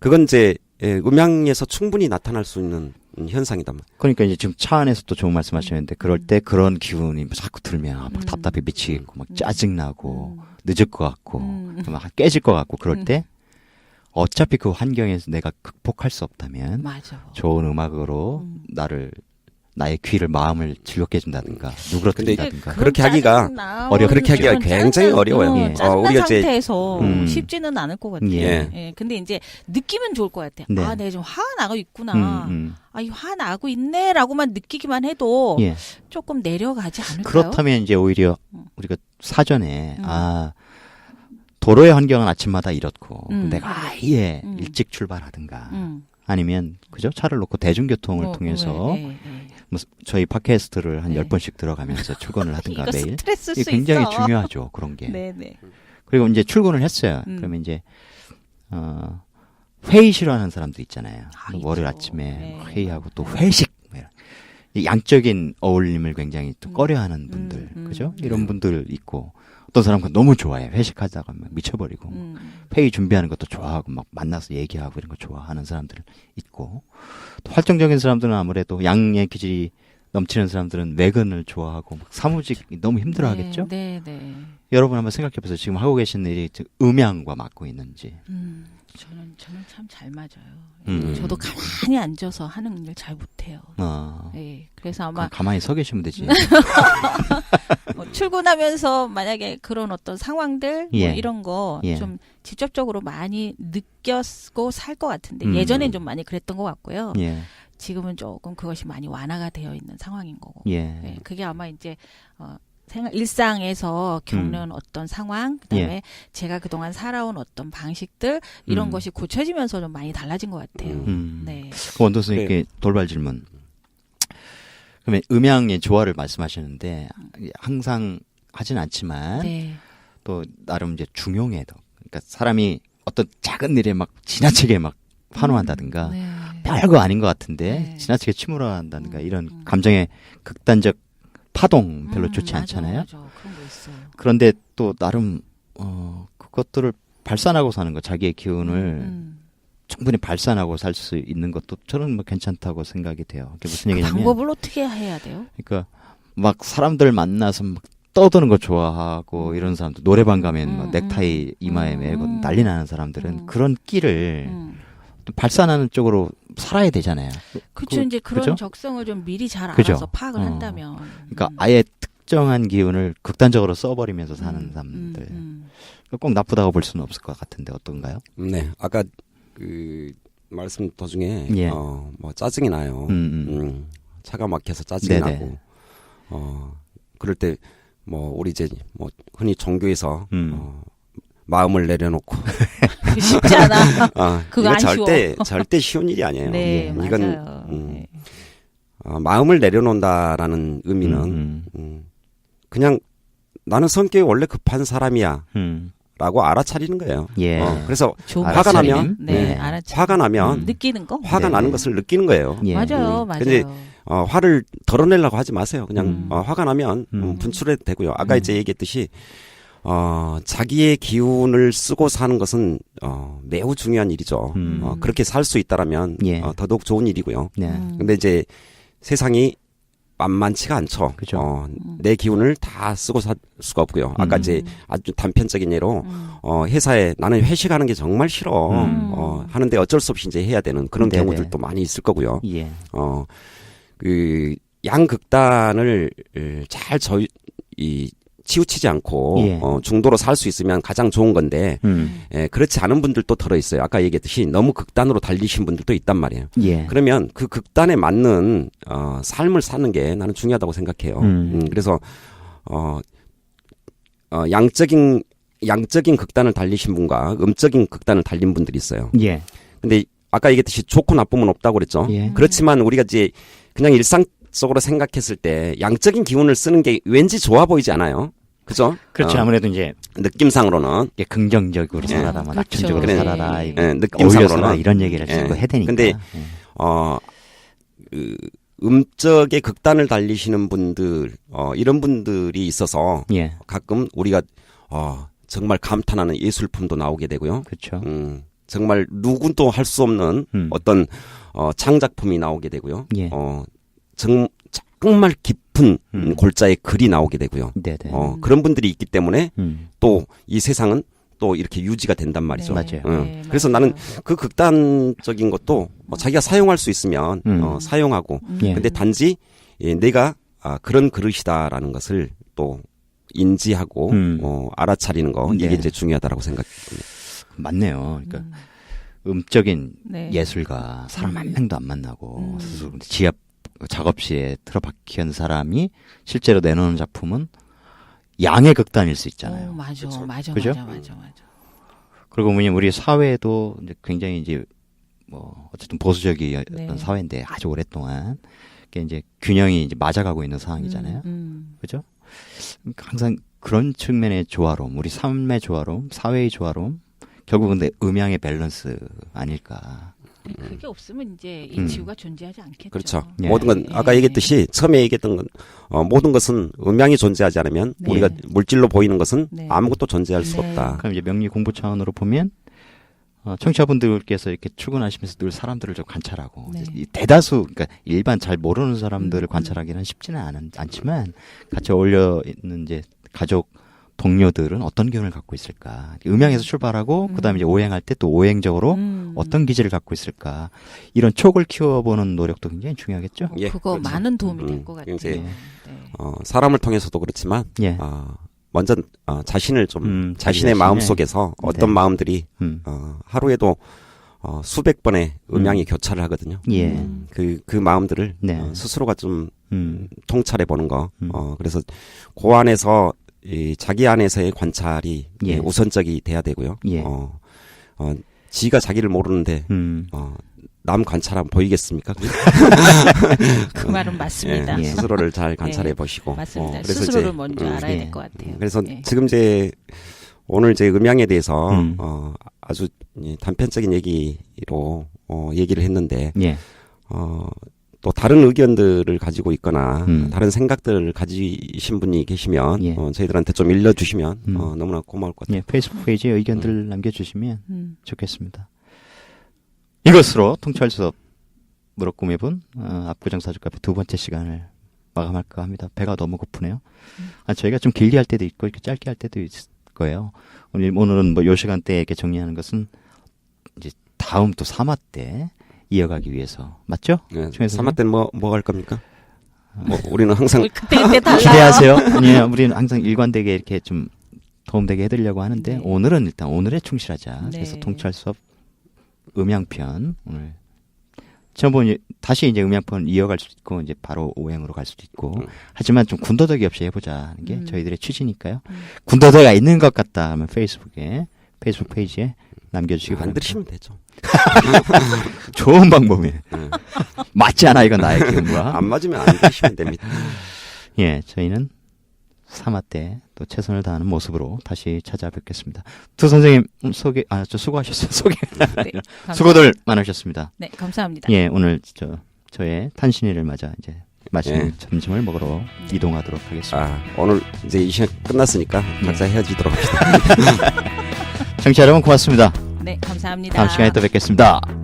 그건 이제 음양에서 충분히 나타날 수 있는 현상이단 말이에요. 그러니까 이제 지금 차 안에서 또 좋은 말씀하셨는데 그럴 때 그런 기운이 자꾸 들면 막 답답해 미치겠고 막 짜증나고 늦을 것 같고 막 깨질 것 같고 그럴 때 어차피 그 환경에서 내가 극복할 수 없다면 맞아. 좋은 음악으로 나의 귀를 마음을 즐겁게 해준다든가 누그러뜨린다든가 그렇게 하기가 어려워요. 그렇게 하기가 굉장히 어려워요. 예. 짜증난 우리가 이제 상태에서 음. 쉽지는 않을 것 같아요. 예. 예. 근데 이제 느끼면 좋을 것 같아요. 네. 아, 내가 지금 화가 나고 있구나. 음. 이 화 나고 있네라고만 느끼기만 해도 예. 조금 내려가지 않을까요? 그렇다면 이제 오히려 우리가 사전에 도로의 환경은 아침마다 이렇고 내가 아예 일찍 출발하든가 아니면 그죠 차를 놓고 대중교통을 통해서 뭐 저희 팟캐스트를 한 네. 10번씩 들어가면서 출근을 하든가 이거 매일 스트레스 이게 수 굉장히 있어. 중요하죠 그런 게 네네. 그리고 이제 출근을 했어요 그러면 이제 회의 싫어하는 사람도 있잖아요 월요일 있죠. 아침에 네. 회의하고 또 회식 뭐 이런. 이 양적인 어울림을 굉장히 또 꺼려하는 분들 그죠 이런 분들 있고 어떤 사람은 너무 좋아해요 회식하다가 막 미쳐버리고 회의 준비하는 것도 좋아하고 막 만나서 얘기하고 이런 거 좋아하는 사람들 있고 또 활동적인 사람들은 아무래도 양의 기질이 넘치는 사람들은 외근을 좋아하고 막 사무직 너무 힘들어하겠죠. 네, 네. 여러분 한번 생각해보세요. 지금 하고 계신 일이 음양과 맞고 있는지. 저는 참 잘 맞아요. 저도 가만히 앉아서 하는 일 잘 못해요. 네, 그래서 아마 그럼 가만히 서 계시면 되지. 뭐 출근하면서 만약에 그런 어떤 상황들 예. 뭐 이런 거 예. 좀 직접적으로 많이 느꼈고 살 것 같은데 예전엔 좀 많이 그랬던 것 같고요. 예, 지금은 조금 그것이 많이 완화가 되어 있는 상황인 거고. 예, 네, 그게 아마 이제 일상에서 겪는 어떤 상황, 그다음에 제가 그동안 살아온 어떤 방식들 이런 것이 고쳐지면서 좀 많이 달라진 것 같아요. 네. 원도 선생님께 돌발 질문. 그러면 음양의 조화를 말씀하시는데 항상 하진 않지만 네. 또 나름 이제 중용해도 그러니까 사람이 어떤 작은 일에 막 지나치게 막 환호한다든가 네. 별거 아닌 것 같은데 네. 지나치게 침울한다든가 이런 감정의 극단적 파동 별로 좋지 맞아, 않잖아요. 맞아. 그런 거 있어요. 그런데 또 나름 그것들을 발산하고 사는 거 자기의 기운을 충분히 발산하고 살 수 있는 것도 저는 뭐 괜찮다고 생각이 돼요. 그게 무슨 그 얘기냐면 방법을 어떻게 해야 돼요? 그러니까 막 사람들 만나서 막 떠드는 거 좋아하고 이런 사람들 노래방 가면 막 넥타이 이마에 메고 난리 나는 사람들은 그런 끼를 좀 발산하는 쪽으로 살아야 되잖아요. 그렇죠. 이제 그런 그죠? 적성을 좀 미리 잘 그죠? 알아서 파악을 한다면. 그러니까 아예 특정한 기운을 극단적으로 써버리면서 사는 사람들 꼭 나쁘다고 볼 수는 없을 것 같은데 어떤가요? 네, 아까 그 말씀 도중에 예. 뭐 짜증이 나요. 차가 막혀서 짜증이 네네. 나고 그럴 때 뭐 우리 이제 뭐 흔히 종교에서 마음을 내려놓고 쉽지 않아. 그거 이거 안 쉬워. 절대 쉬운 일이 아니에요. 네, 이건 맞아요. 네. 마음을 내려놓는다라는 의미는 그냥 나는 성격이 원래 급한 사람이야. 라고 알아차리는 거예요. 예. 그래서 좋은 화가 알아차림. 나면 네, 알아차림. 화가 나면 느끼는 거. 화가 네. 나는 것을 느끼는 거예요. 예. 맞아요, 근데 맞아요. 화를 덜어내려고 하지 마세요. 그냥 화가 나면 분출해도 되고요. 아까 이제 얘기했듯이 자기의 기운을 쓰고 사는 것은 매우 중요한 일이죠. 그렇게 살 수 있다라면 예. 더더욱 좋은 일이고요. 네. 근데 이제 세상이 만만치가 않죠. 그죠. 내 기운을 다 쓰고 살 수가 없고요. 아까 이제 아주 단편적인 예로 회사에 나는 회식하는 게 정말 싫어. 하는데 어쩔 수 없이 이제 해야 되는 그런 네네. 경우들도 많이 있을 거고요. 예. 그 양극단을 잘 치우치지 않고 예. 중도로 살 수 있으면 가장 좋은 건데 그렇지 않은 분들도 들어 있어요. 아까 얘기했듯이 너무 극단으로 달리신 분들도 있단 말이에요. 예. 그러면 그 극단에 맞는 삶을 사는 게 나는 중요하다고 생각해요. 그래서 양적인 극단을 달리신 분과 음적인 극단을 달린 분들이 있어요. 예. 근데 아까 얘기했듯이 좋고 나쁨은 없다고 그랬죠. 예. 그렇지만 우리가 이제 그냥 일상적으로 생각했을 때 양적인 기운을 쓰는 게 왠지 좋아 보이지 않아요. 그죠? 그렇죠. 아무래도 이제 느낌상으로는 이게 긍정적으로 예. 살아라, 뭐 그렇죠. 낙천적으로 그래. 살아라, 이거 어울려 살아라 느낌상으로는 이런 얘기를 예. 자꾸 해대니까. 근데 음적의 극단을 달리시는 분들 이런 분들이 있어서 예. 가끔 우리가 정말 감탄하는 예술품도 나오게 되고요. 그렇죠. 정말 누구도 할 수 없는 어떤 창작품이 나오게 되고요. 예. 정말 깊은 골자의 글이 나오게 되고요. 네네. 그런 분들이 있기 때문에 또 음. 이 세상은 또 이렇게 유지가 된단 말이죠. 맞아요. 네, 그래서 맞아요. 나는 그 극단적인 것도 자기가 사용할 수 있으면 사용하고 예. 근데 단지 내가 그런 그릇이다라는 것을 또 인지하고 알아차리는 거 네. 이게 이제 중요하다라고 생각합니다. 맞네요. 그러니까 음적인 네. 예술가 사람 한 명도 안 만나고 스스로 지압 작업실에 틀어박힌 사람이 실제로 내놓는 작품은 양의 극단일 수 있잖아요. 맞아, 그죠? 맞아. 그리고 뭐냐면 우리 사회도 이제 굉장히 이제 뭐 어쨌든 보수적이었던 네. 사회인데 아주 오랫동안 이게 이제 균형이 이제 맞아가고 있는 상황이잖아요. 그죠? 그러니까 항상 그런 측면의 조화로움, 우리 삶의 조화로움, 사회의 조화로움, 결국은 근데 음양의 밸런스 아닐까. 그게 없으면 이제 이 지구가 존재하지 않겠죠. 그렇죠. 예. 모든 건 아까 얘기했듯이 처음에 얘기했던 건 모든 것은 음양이 존재하지 않으면 네. 우리가 물질로 보이는 것은 네. 아무것도 존재할 수 네. 없다. 그럼 이제 명리 공부 차원으로 보면 청취자분들께서 이렇게 출근하시면서 늘 사람들을 좀 관찰하고 네. 이 대다수 그러니까 일반 잘 모르는 사람들을 관찰하기는 쉽지는 않지만 같이 어울려 있는 이제 가족 동료들은 어떤 기운을 갖고 있을까? 음양에서 출발하고 그다음에 이제 오행할 때 또 오행적으로 어떤 기질을 갖고 있을까? 이런 촉을 키워보는 노력도 굉장히 중요하겠죠. 예, 그거 그렇죠. 많은 도움이 될 것 같아요. 이제 네. 사람을 통해서도 그렇지만 예. 먼저 자신을 좀 자신의 자신의- 마음 속에서 어떤 네. 마음들이 하루에도 수백 번의 음양이 교차를 하거든요. 예. 그 마음들을 네. 스스로가 좀 통찰해 보는 거. 그래서 그 안에서 이 자기 안에서의 관찰이 예. 우선적이 돼야 되고요. 예. 지가 자기를 모르는데 남 관찰하면 보이겠습니까? 그 말은 맞습니다. 예. 스스로를 잘 관찰해 보시고. 맞습니다. 그래서 스스로를 이제, 먼저 알아야 예. 될 것 같아요. 그래서 네. 지금 이제 오늘 이제 음양에 대해서 아주 단편적인 얘기로 얘기를 했는데 예. 또 다른 의견들을 가지고 있거나 다른 생각들을 가지신 분이 계시면 예. 저희들한테 좀 일러주시면 너무나 고마울 것 같아요. 예. 페이스북 페이지에 의견들 남겨주시면 좋겠습니다. 이것으로 통찰 수업 무릎 꾸며본 압구정 사주카페 두 번째 시간을 마감할까 합니다. 배가 너무 고프네요. 저희가 좀 길게 할 때도 있고 이렇게 짧게 할 때도 있을 거예요. 오늘은 뭐 요 시간대에 이렇게 정리하는 것은 이제 다음 또 3화 때 이어가기 위해서 맞죠? 네, 최 선생님? 3화 때는 뭐 할 겁니까? 뭐 우리는 항상 그때 달라요. 기대하세요. 아니요, 우리는 항상 일관되게 이렇게 좀 도움되게 해드리려고 하는데 네. 오늘은 일단 오늘에 충실하자. 네. 그래서 통찰 수업 음양편 오늘 지난번 다시 이제 음양편 이어갈 수도 있고 이제 바로 오행으로 갈 수도 있고 하지만 좀 군더더기 없이 해보자 하는 게 저희들의 취지니까요. 군더더기가 있는 것 같다 하면 페이스북 페이지에 남겨주시기 안 바랍니다. 들으시면 되죠. 좋은 방법이에요. 맞지 않아 이건 나의 기운과. 안 맞으면 안 들으시면 됩니다. 예, 저희는 3화 때 또 최선을 다하는 모습으로 다시 찾아뵙겠습니다. 두 선생님 저 수고하셨어요. 소개. 네, 감사합니다. 수고들 많으셨습니다. 네, 감사합니다. 예, 오늘 저의 탄신일을 맞아 이제 맛있는 예. 점심을 먹으러 이동하도록 하겠습니다. 오늘 이제 이 시간 끝났으니까 각자 헤어지도록 합시다. 청취자 여러분 고맙습니다. 네, 감사합니다. 다음 시간에 또 뵙겠습니다.